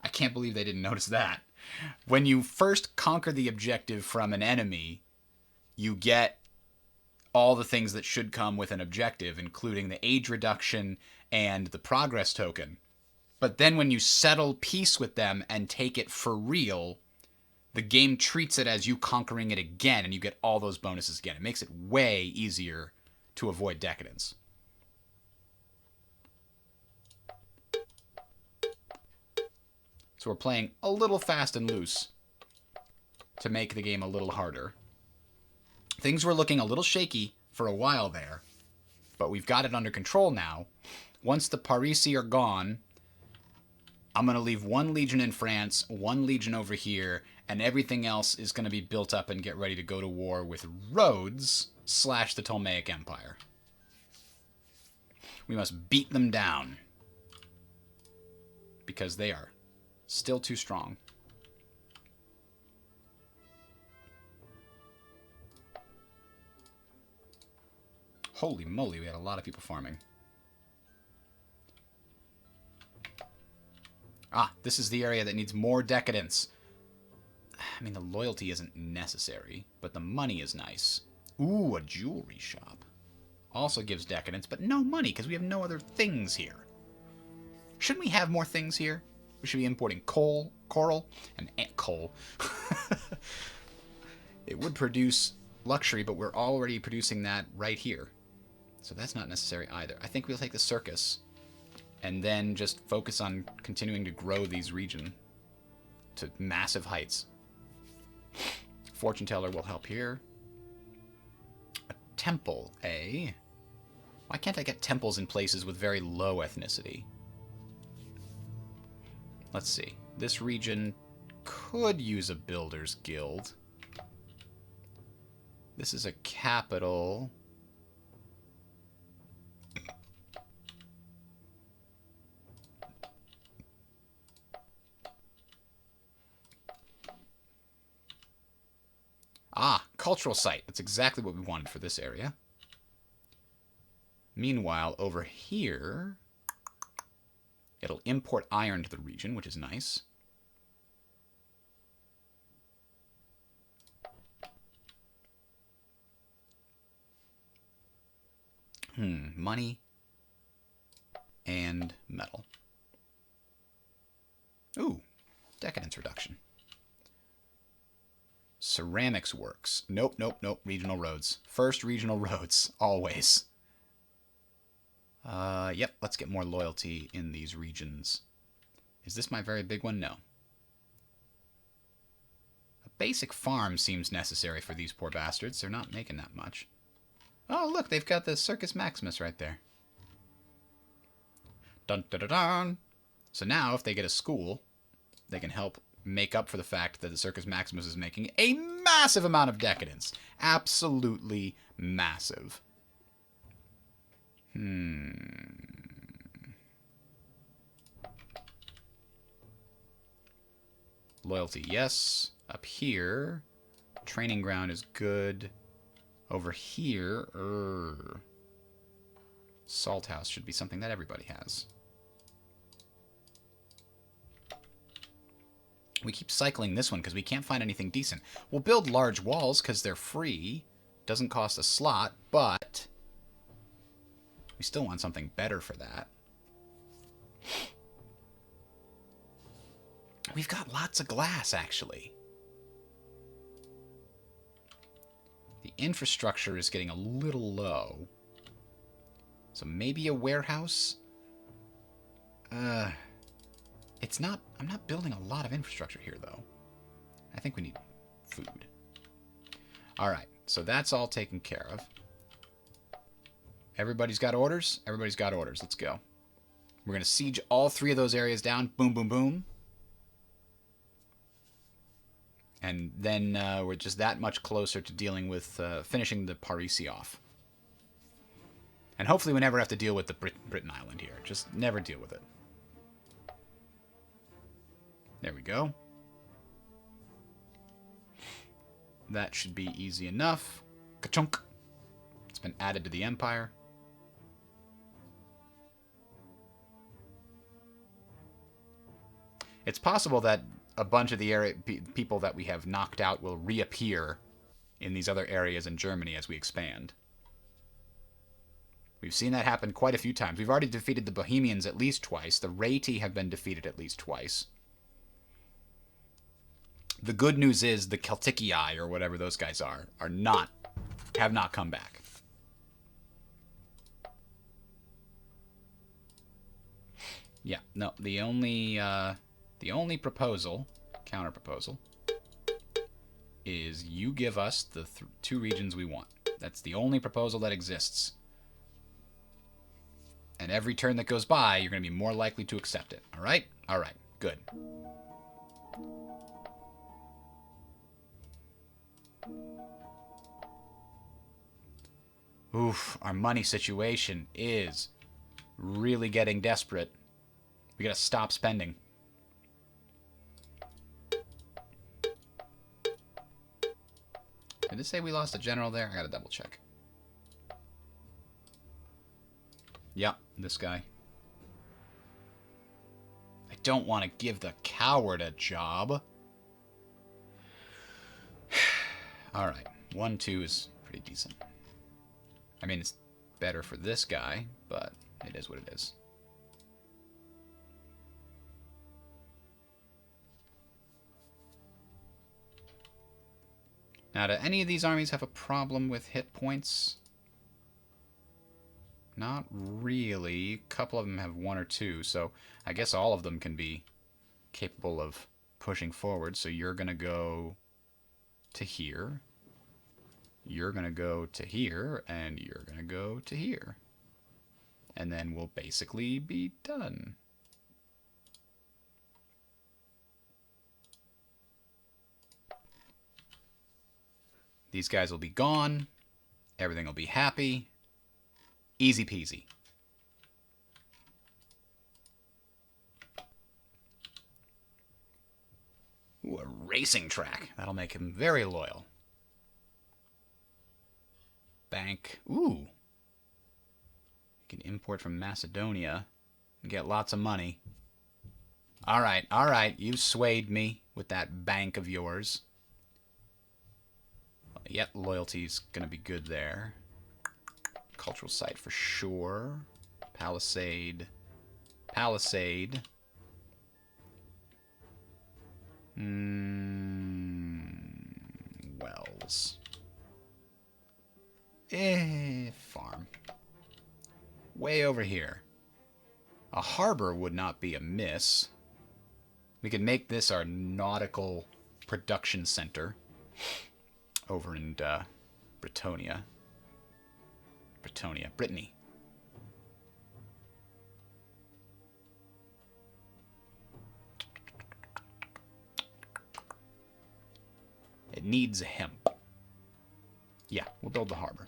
I can't believe they didn't notice that. When you first conquer the objective from an enemy, you get all the things that should come with an objective, including the age reduction and the progress token. But then when you settle peace with them and take it for real, the game treats it as you conquering it again, and you get all those bonuses again. It makes it way easier to avoid decadence. So we're playing a little fast and loose to make the game a little harder. Things were looking a little shaky for a while there, but we've got it under control now. Once the Parisi are gone, I'm going to leave one legion in France, one legion over here, and everything else is going to be built up and get ready to go to war with Rhodes / the Ptolemaic Empire. We must beat them down, because they are still too strong. Holy moly, we had a lot of people farming. Ah, this is the area that needs more decadence. I mean, the loyalty isn't necessary, but the money is nice. Ooh, a jewelry shop. Also gives decadence, but no money, because we have no other things here. Shouldn't we have more things here? We should be importing coal, coral, and coal. It would produce luxury, but we're already producing that right here. So that's not necessary either. I think we'll take the circus and then just focus on continuing to grow these regions to massive heights. Fortune teller will help here. A temple, eh? Why can't I get temples in places with very low ethnicity? Let's see. This region could use a builder's guild. This is a capital. Ah, cultural site. That's exactly what we wanted for this area. Meanwhile, over here, it'll import iron to the region, which is nice. Money and metal. Ooh, decadence reduction. Ceramics works. Nope, nope, nope. Regional roads. First regional roads, always. Yep, let's get more loyalty in these regions. Is this my very big one? No. A basic farm seems necessary for these poor bastards. They're not making that much. Oh, look, they've got the Circus Maximus right there. Dun dun dun dun. So now, if they get a school, they can help make up for the fact that the Circus Maximus is making a massive amount of decadence. Absolutely massive. Loyalty, yes. Up here, training ground is good. Over here, Salt house should be something that everybody has. We keep cycling this one because we can't find anything decent. We'll build large walls because they're free. Doesn't cost a slot, but we still want something better for that. We've got lots of glass, actually. The infrastructure is getting a little low. So maybe a warehouse? It's not... I'm not building a lot of infrastructure here, though. I think we need food. Alright, so that's all taken care of. Everybody's got orders? Everybody's got orders. Let's go. We're going to siege all 3 of those areas down. Boom, boom, boom. And then we're just that much closer to dealing with finishing the Parisi off. And hopefully we never have to deal with the Britain Island here. Just never deal with it. There we go. That should be easy enough. Ka-chunk. It's been added to the Empire. It's possible that a bunch of the area people that we have knocked out will reappear in these other areas in Germany as we expand. We've seen that happen quite a few times. We've already defeated the Bohemians at least twice. The Reti have been defeated at least twice. The good news is the Celticii, or whatever those guys are have not come back. Yeah, no, the only proposal, counter proposal, is you give us the 2 regions we want. That's the only proposal that exists. And every turn that goes by, you're going to be more likely to accept it. All right? All right. Good. Oof, our money situation is really getting desperate. We got to stop spending. Did it say we lost a general there? I got to double check. Yep, this guy. I don't want to give the coward a job. Alright, 1-2 is pretty decent. I mean, it's better for this guy, but it is what it is. Now, do any of these armies have a problem with hit points? Not really. A couple of them have 1 or 2, so I guess all of them can be capable of pushing forward. So you're going to go to here. You're going to go to here, and you're going to go to here. And then we'll basically be done. These guys will be gone. Everything will be happy. Easy peasy. Ooh, a racing track. That'll make him very loyal. Bank. Ooh. You can import from Macedonia and get lots of money. All right. You've swayed me with that bank of yours. Yep, loyalty's gonna be good there. Cultural site for sure. Palisade. Palisade. Wells. Farm. Way over here. A harbor would not be amiss. We could make this our nautical production center over in Britannia. Brittany. It needs hemp. Yeah, we'll build the harbor.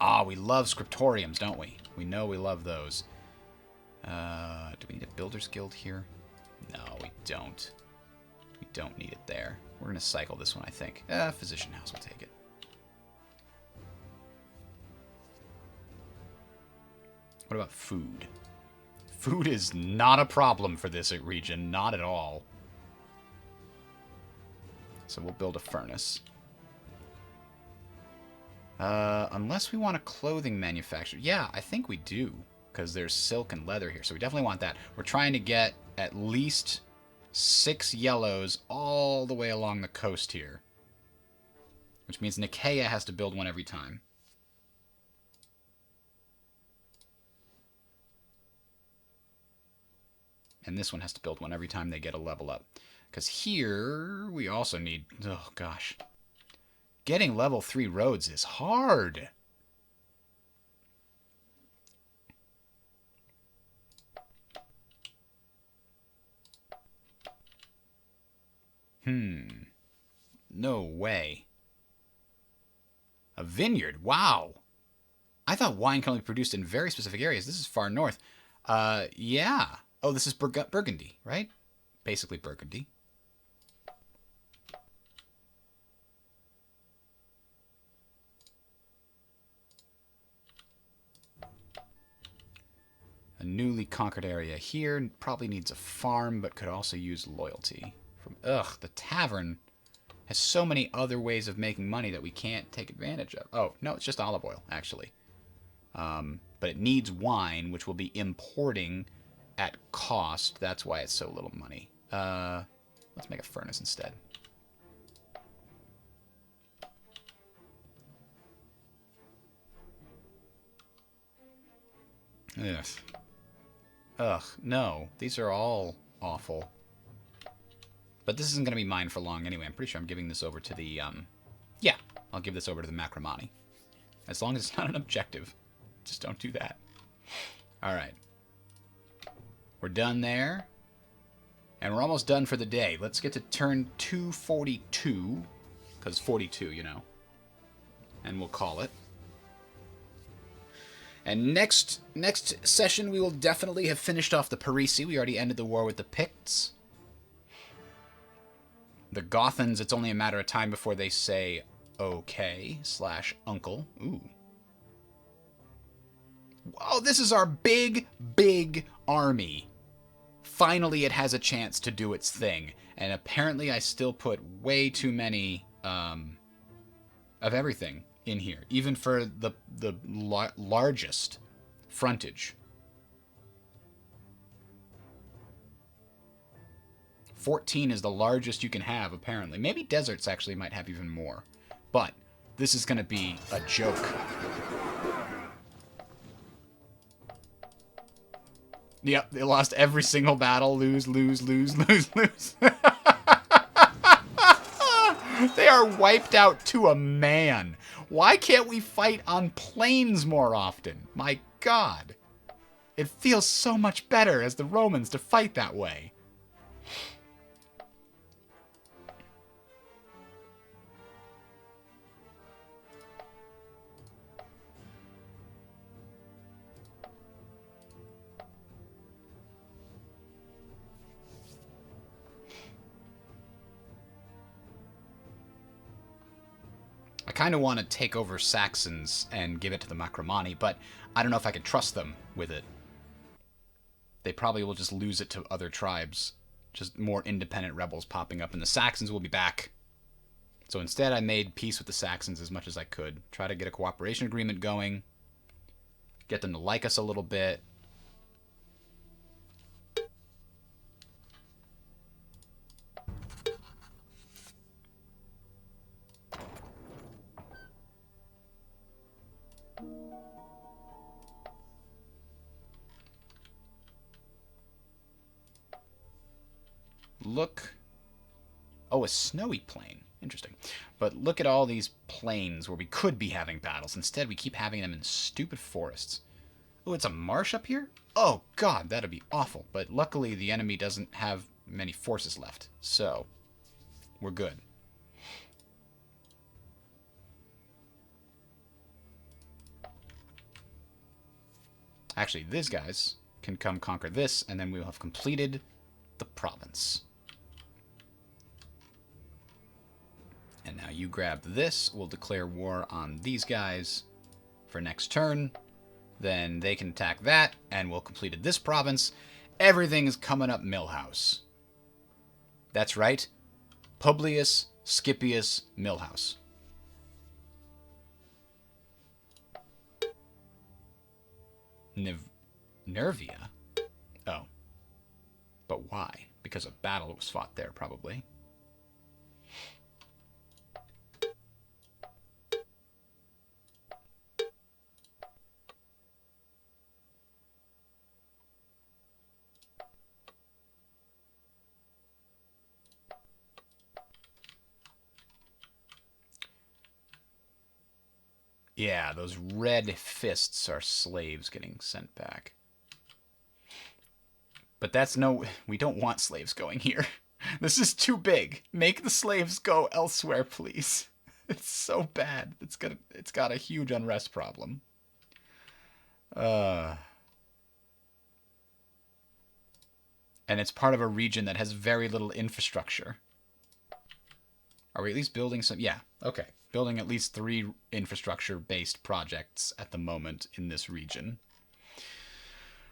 Ah, we love scriptoriums, don't we? We know we love those. Do we need a builder's guild here? No, we don't. We don't need it there. We're going to cycle this one, I think. Physician house will take it. What about food? Food is not a problem for this region. Not at all. So we'll build a furnace. Unless we want a clothing manufacturer. Yeah, I think we do. Because there's silk and leather here. So we definitely want that. We're trying to get at least 6 yellows all the way along the coast here. Which means Nicaea has to build one every time. And this one has to build one every time they get a level up. Because here, we also need... Oh, gosh. Getting level 3 roads is hard. No way. A vineyard? Wow. I thought wine can only be produced in very specific areas. This is far north. Yeah. Oh, this is Burgundy, right? Basically Burgundy. A newly conquered area here. Probably needs a farm, but could also use loyalty. The tavern has so many other ways of making money that we can't take advantage of. Oh, no, it's just olive oil, actually. But it needs wine, which we'll be importing at cost. That's why it's so little money. Let's make a furnace instead. Ugh. Ugh, no. These are all awful. But this isn't going to be mine for long anyway. I'm pretty sure I'm giving this over to the, Yeah, I'll give this over to the Macromani. As long as it's not an objective. Just don't do that. Alright. We're done there. And we're almost done for the day. Let's get to turn 242. Because 42, you know. And we'll call it. And next session, we will definitely have finished off the Parisi. We already ended the war with the Picts. The Gothans, it's only a matter of time before they say okay / uncle. Ooh. Whoa, this is our big army. Finally, it has a chance to do its thing. And apparently, I still put way too many of everything in here, even for the largest frontage. 14 is the largest you can have, apparently. Maybe deserts actually might have even more. But this is going to be a joke. Yep, they lost every single battle. Lose. They are wiped out to a man. Why can't we fight on plains more often? My God. It feels so much better as the Romans to fight that way. I kind of want to take over Saxons and give it to the Macromani, but I don't know if I can trust them with it. They probably will just lose it to other tribes. Just more independent rebels popping up, and the Saxons will be back. So instead, I made peace with the Saxons as much as I could. Try to get a cooperation agreement going. Get them to like us a little bit. Look. Oh, a snowy plain. Interesting. But look at all these plains where we could be having battles. Instead, we keep having them in stupid forests. Oh, it's a marsh up here? Oh, God, that'd be awful. But luckily, the enemy doesn't have many forces left. So, we're good. Actually, these guys can come conquer this, and then we'll have completed the province. And now you grab this. We'll declare war on these guys for next turn. Then they can attack that, and we'll complete this province. Everything is coming up Millhouse. That's right. Publius Scipius Millhouse. Nervia? Oh. But why? Because a battle was fought there, probably. Yeah, those red fists are slaves getting sent back. But that's no... We don't want slaves going here. This is too big. Make the slaves go elsewhere, please. It's so bad. It's got a huge unrest problem. And it's part of a region that has very little infrastructure. Are we at least building some... Yeah, okay. Building at least 3 infrastructure-based projects at the moment in this region.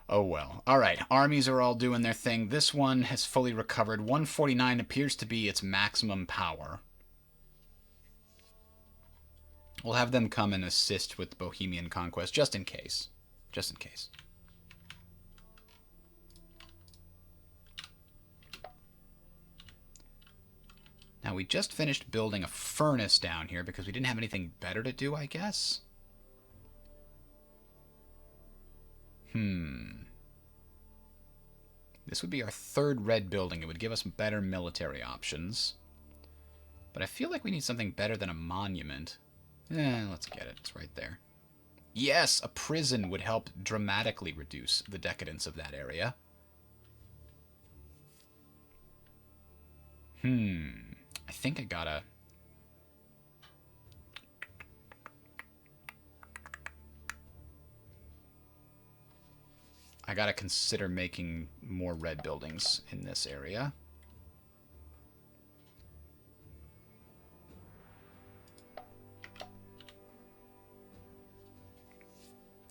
Oh well. Alright, armies are all doing their thing. This one has fully recovered. 149 appears to be its maximum power. We'll have them come and assist with Bohemian conquest, just in case. Just in case. Now, we just finished building a furnace down here because we didn't have anything better to do, I guess. This would be our 3rd red building. It would give us better military options. But I feel like we need something better than a monument. Let's get it. It's right there. Yes, a prison would help dramatically reduce the decadence of that area. I think I gotta... I gotta consider making more red buildings in this area.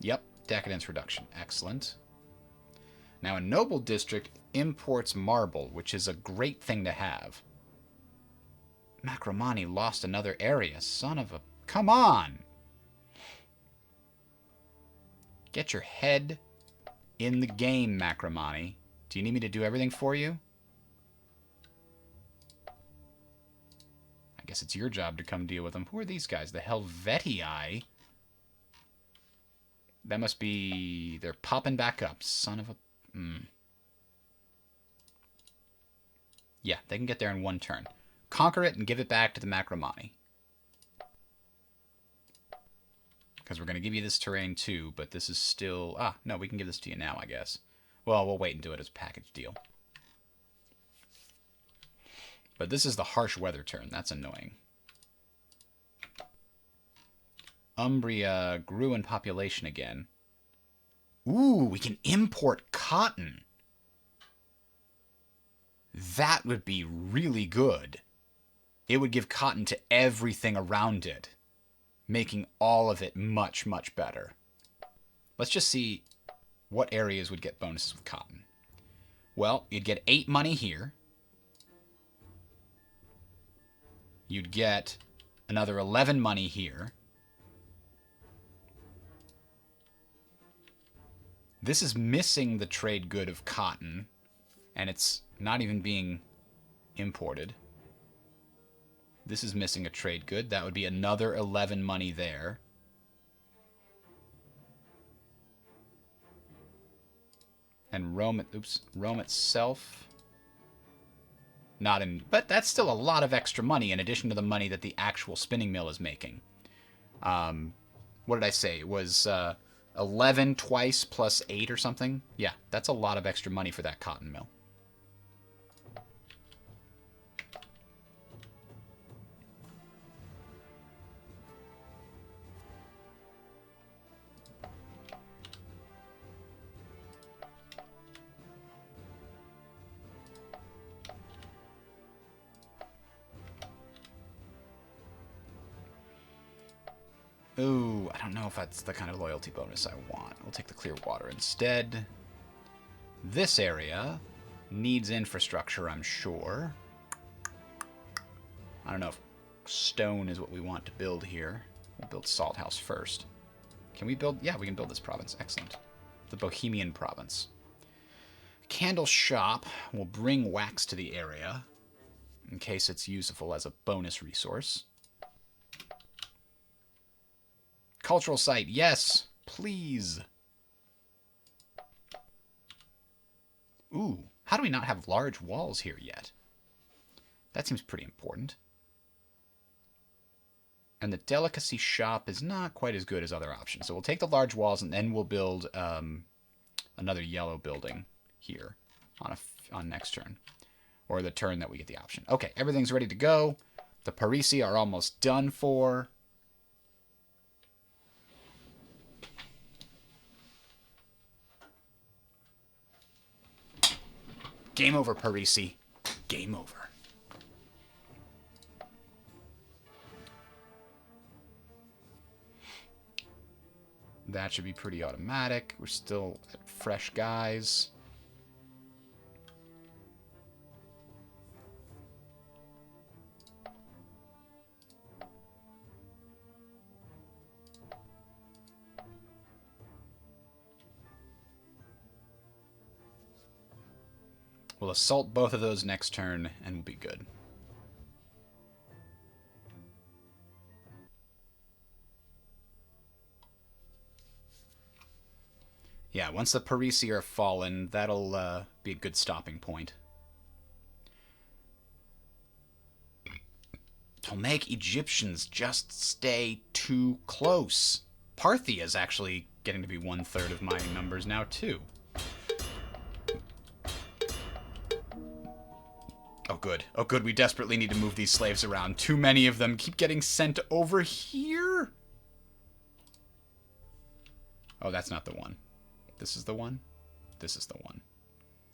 Yep, decadence reduction. Excellent. Now, a noble district imports marble, which is a great thing to have. Macromani lost another area. Son of a... Come on! Get your head in the game, Macromani. Do you need me to do everything for you? I guess it's your job to come deal with them. Who are these guys? The Helvetii? That must be... They're popping back up. Son of a... Yeah, they can get there in 1 turn. Conquer it and give it back to the Macromani. Because we're going to give you this terrain too, but this is still... Ah, no, we can give this to you now, I guess. Well, we'll wait and do it as a package deal. But this is the harsh weather turn. That's annoying. Umbria grew in population again. Ooh, we can import cotton. That would be really good. It would give cotton to everything around it, making all of it much, much better. Let's just see what areas would get bonuses with cotton. Well, you'd get 8 money here. You'd get another 11 money here. This is missing the trade good of cotton, and it's not even being imported. This is missing a trade good. That would be another 11 money there. And Rome itself, not in, but that's still a lot of extra money in addition to the money that the actual spinning mill is making. What did I say? It was 11 twice plus 8 or something. Yeah, that's a lot of extra money for that cotton mill. Ooh, I don't know if that's the kind of loyalty bonus I want. We'll take the clear water instead. This area needs infrastructure, I'm sure. I don't know if stone is what we want to build here. We'll build Salt House first. Can we build? Yeah, we can build this province. Excellent. The Bohemian province. Candle shop will bring wax to the area in case it's useful as a bonus resource. Cultural site, yes, please. Ooh, how do we not have large walls here yet? That seems pretty important. And the delicacy shop is not quite as good as other options. So we'll take the large walls and then we'll build another yellow building here on next turn. Or the turn that we get the option. Okay, everything's ready to go. The Parisi are almost done for. Game over, Parisi. Game over. That should be pretty automatic. We're still at fresh guys. We'll assault both of those next turn, and we'll be good. Yeah, once the Parisi are fallen, that'll be a good stopping point. Ptolemaic Egyptians just stay too close. Parthia is actually getting to be 1/3 of my numbers now, too. Oh, good. Oh, good. We desperately need to move these slaves around. Too many of them keep getting sent over here. Oh, that's not the one. This is the one? This is the one.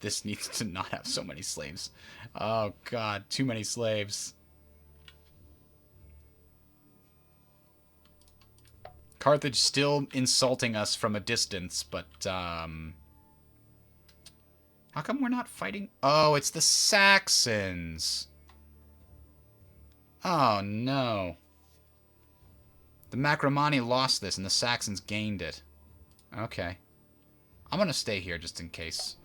This needs to not have so many slaves. Oh, God. Too many slaves. Carthage still insulting us from a distance, but, how come we're not fighting? Oh, it's the Saxons. Oh, no. The Macromani lost this, and the Saxons gained it. Okay. I'm going to stay here just in case.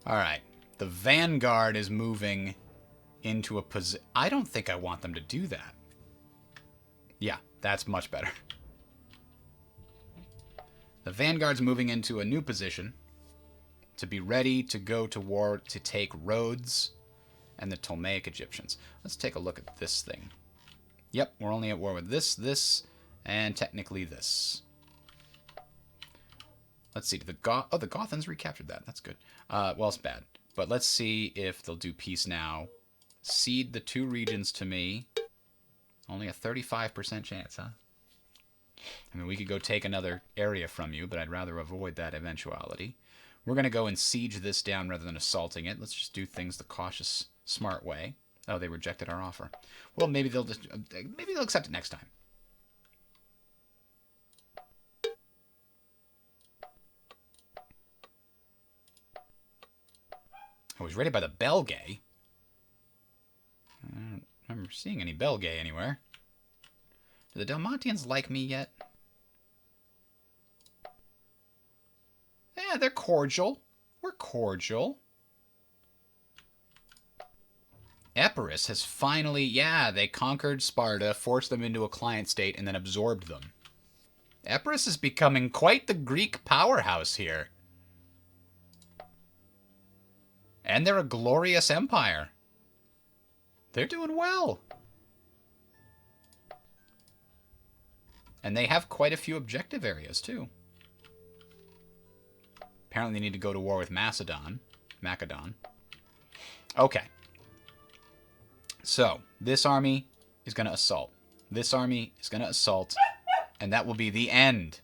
Alright. The Vanguard is moving into a position. I don't think I want them to do that. Yeah, that's much better. The Vanguard's moving into a new position to be ready to go to war to take Rhodes and the Ptolemaic Egyptians. Let's take a look at this thing. Yep, we're only at war with this, and technically this. Let's see. The Gothans recaptured that. That's good. Well, it's bad. But let's see if they'll do peace now. Cede the 2 regions to me. Only a 35% chance, huh? I mean, we could go take another area from you, but I'd rather avoid that eventuality. We're going to go and siege this down rather than assaulting it. Let's just do things the cautious, smart way. Oh, they rejected our offer. Well, maybe they'll accept it next time. I was raided by the Belgae. I don't remember seeing any Belgae anywhere. Do the Dalmatians like me yet? Yeah, they're cordial. We're cordial. Epirus has finally... Yeah, they conquered Sparta, forced them into a client state, and then absorbed them. Epirus is becoming quite the Greek powerhouse here. And they're a glorious empire. They're doing well. And they have quite a few objective areas, too. Apparently they need to go to war with Macedon. Okay. So, this army is going to assault. This army is going to assault. And that will be the end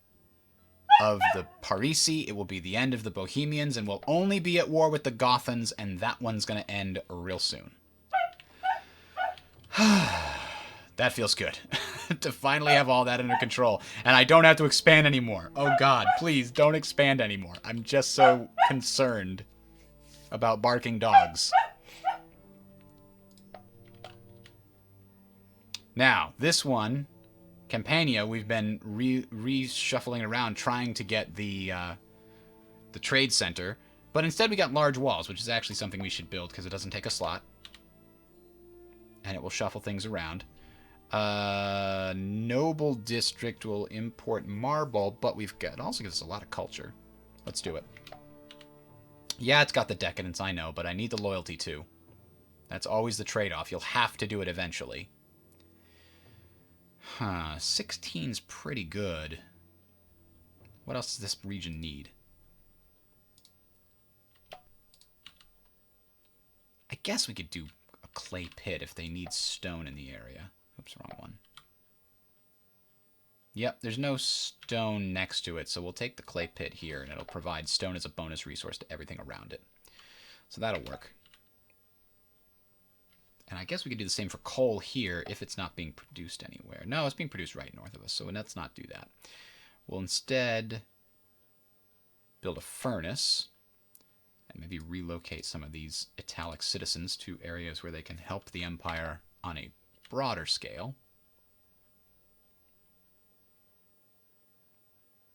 of the Parisi. It will be the end of the Bohemians. And we'll only be at war with the Gothans. And that one's going to end real soon. That feels good. To finally have all that under control. And I don't have to expand anymore. Oh god, please don't expand anymore. I'm just so concerned about barking dogs. Now, this one, Campania, we've been reshuffling around trying to get the trade center. But instead we got large walls, which is actually something we should build because it doesn't take a slot. And it will shuffle things around. Noble district will import marble, but it also gives us a lot of culture. Let's do it. Yeah, it's got the decadence, I know, but I need the loyalty too. That's always the trade-off. You'll have to do it eventually. Huh, 16's pretty good. What else does this region need? I guess we could do a clay pit if they need stone in the area. Oops, wrong one. Yep, there's no stone next to it, so we'll take the clay pit here, and it'll provide stone as a bonus resource to everything around it. So that'll work. And I guess we could do the same for coal here if it's not being produced anywhere. No, it's being produced right north of us, so let's not do that. We'll instead build a furnace and maybe relocate some of these Italic citizens to areas where they can help the Empire on a broader scale.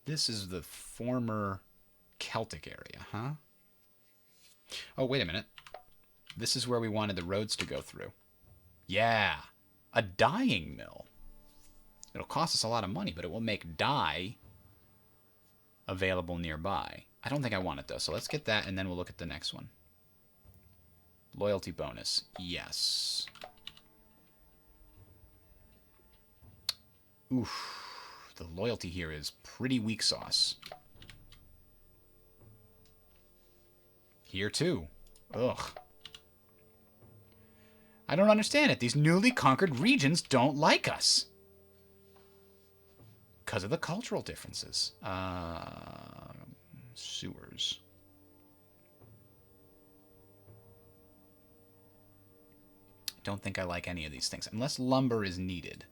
This is the former Celtic area, huh? Oh, wait a minute. This is where we wanted the roads to go through. Yeah, a dyeing mill. It'll cost us a lot of money, but it will make dye available nearby. I don't think I want it, though, so let's get that, and then we'll look at the next one. Loyalty bonus. Yes. Oof. The loyalty here is pretty weak sauce. Here, too. Ugh. I don't understand it. These newly conquered regions don't like us. Because of the cultural differences. Sewers. Don't think I like any of these things. Unless lumber is needed.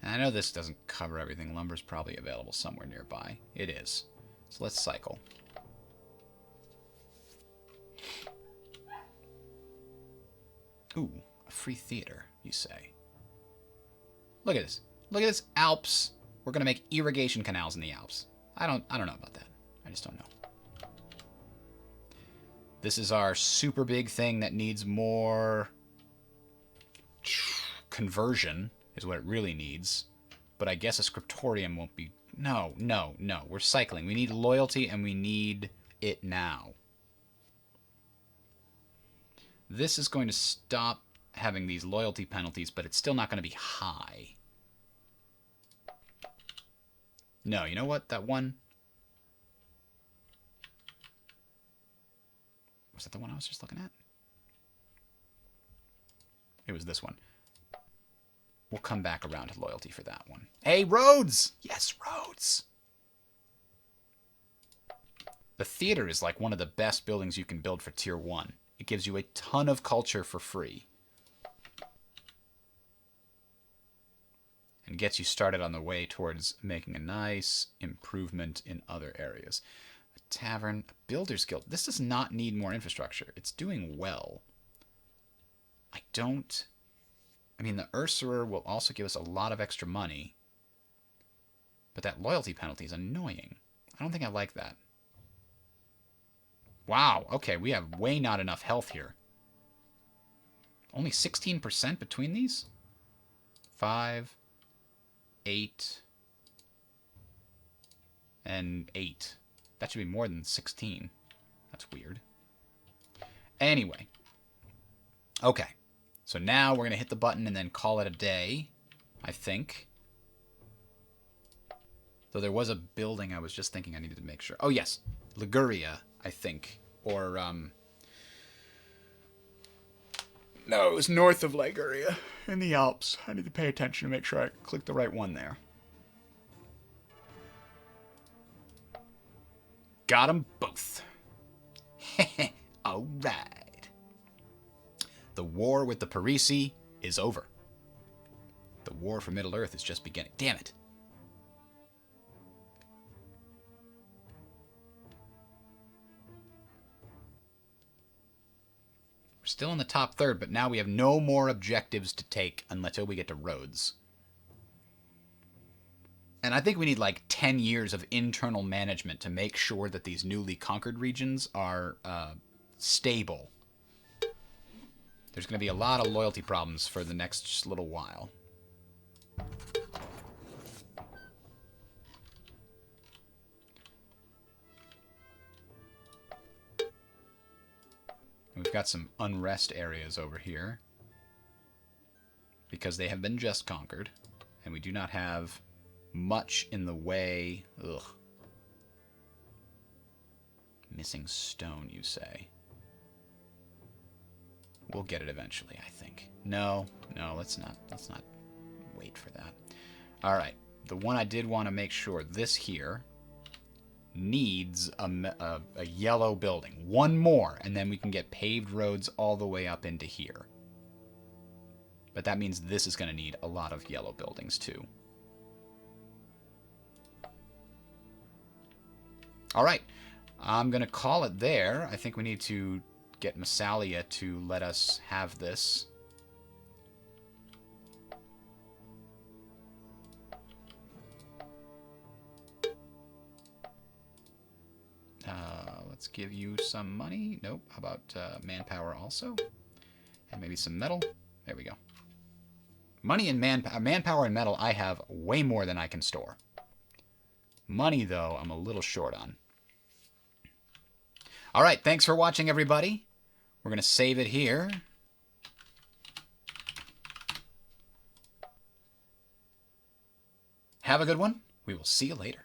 And I know this doesn't cover everything. Lumber's probably available somewhere nearby. It is. So let's cycle. Ooh, a free theater, you say. Look at this. Look at this Alps. We're going to make irrigation canals in the Alps. I don't know about that. I just don't know. This is our super big thing that needs more conversion, is what it really needs. But I guess a scriptorium won't be... No. We're cycling. We need loyalty, and we need it now. This is going to stop having these loyalty penalties, but it's still not going to be high. No, you know what? That one... Was that the one I was just looking at? It was this one. We'll come back around to loyalty for that one. Hey, roads! Yes, roads! The theater is like one of the best buildings you can build for Tier 1. It gives you a ton of culture for free. And gets you started on the way towards making a nice improvement in other areas. A tavern, a builder's guild. This does not need more infrastructure. It's doing well. I mean, the Usurer will also give us a lot of extra money. But that loyalty penalty is annoying. I don't think I like that. Wow, okay, we have way not enough health here. Only 16% between these? 5, 8, and 8. That should be more than 16. That's weird. Anyway. Okay. So now we're going to hit the button and then call it a day, I think. Though there was a building I was just thinking I needed to make sure. Oh, yes. Liguria, I think. Or, no, it was north of Liguria in the Alps. I need to pay attention to make sure I click the right one there. Got them both. All right. The war with the Parisi is over. The war for Middle-earth is just beginning. Damn it. We're still in the top third, but now we have no more objectives to take until we get to Rhodes. And I think we need like 10 years of internal management to make sure that these newly conquered regions are stable. There's going to be a lot of loyalty problems for the next little while. We've got some unrest areas over here because they have been just conquered, and we do not have much in the way. Ugh. Missing stone, you say? We'll get it eventually, I think. No, let's not wait for that. All right, the one I did want to make sure, this here needs a yellow building. One more, and then we can get paved roads all the way up into here. But that means this is going to need a lot of yellow buildings too. All right, I'm going to call it there. I think we need to get Massalia to let us have this. Let's give you some money. Nope. How about manpower also? And maybe some metal. There we go. Money and manpower and metal I have way more than I can store. Money, though, I'm a little short on. All right. Thanks for watching, everybody. We're going to save it here. Have a good one. We will see you later.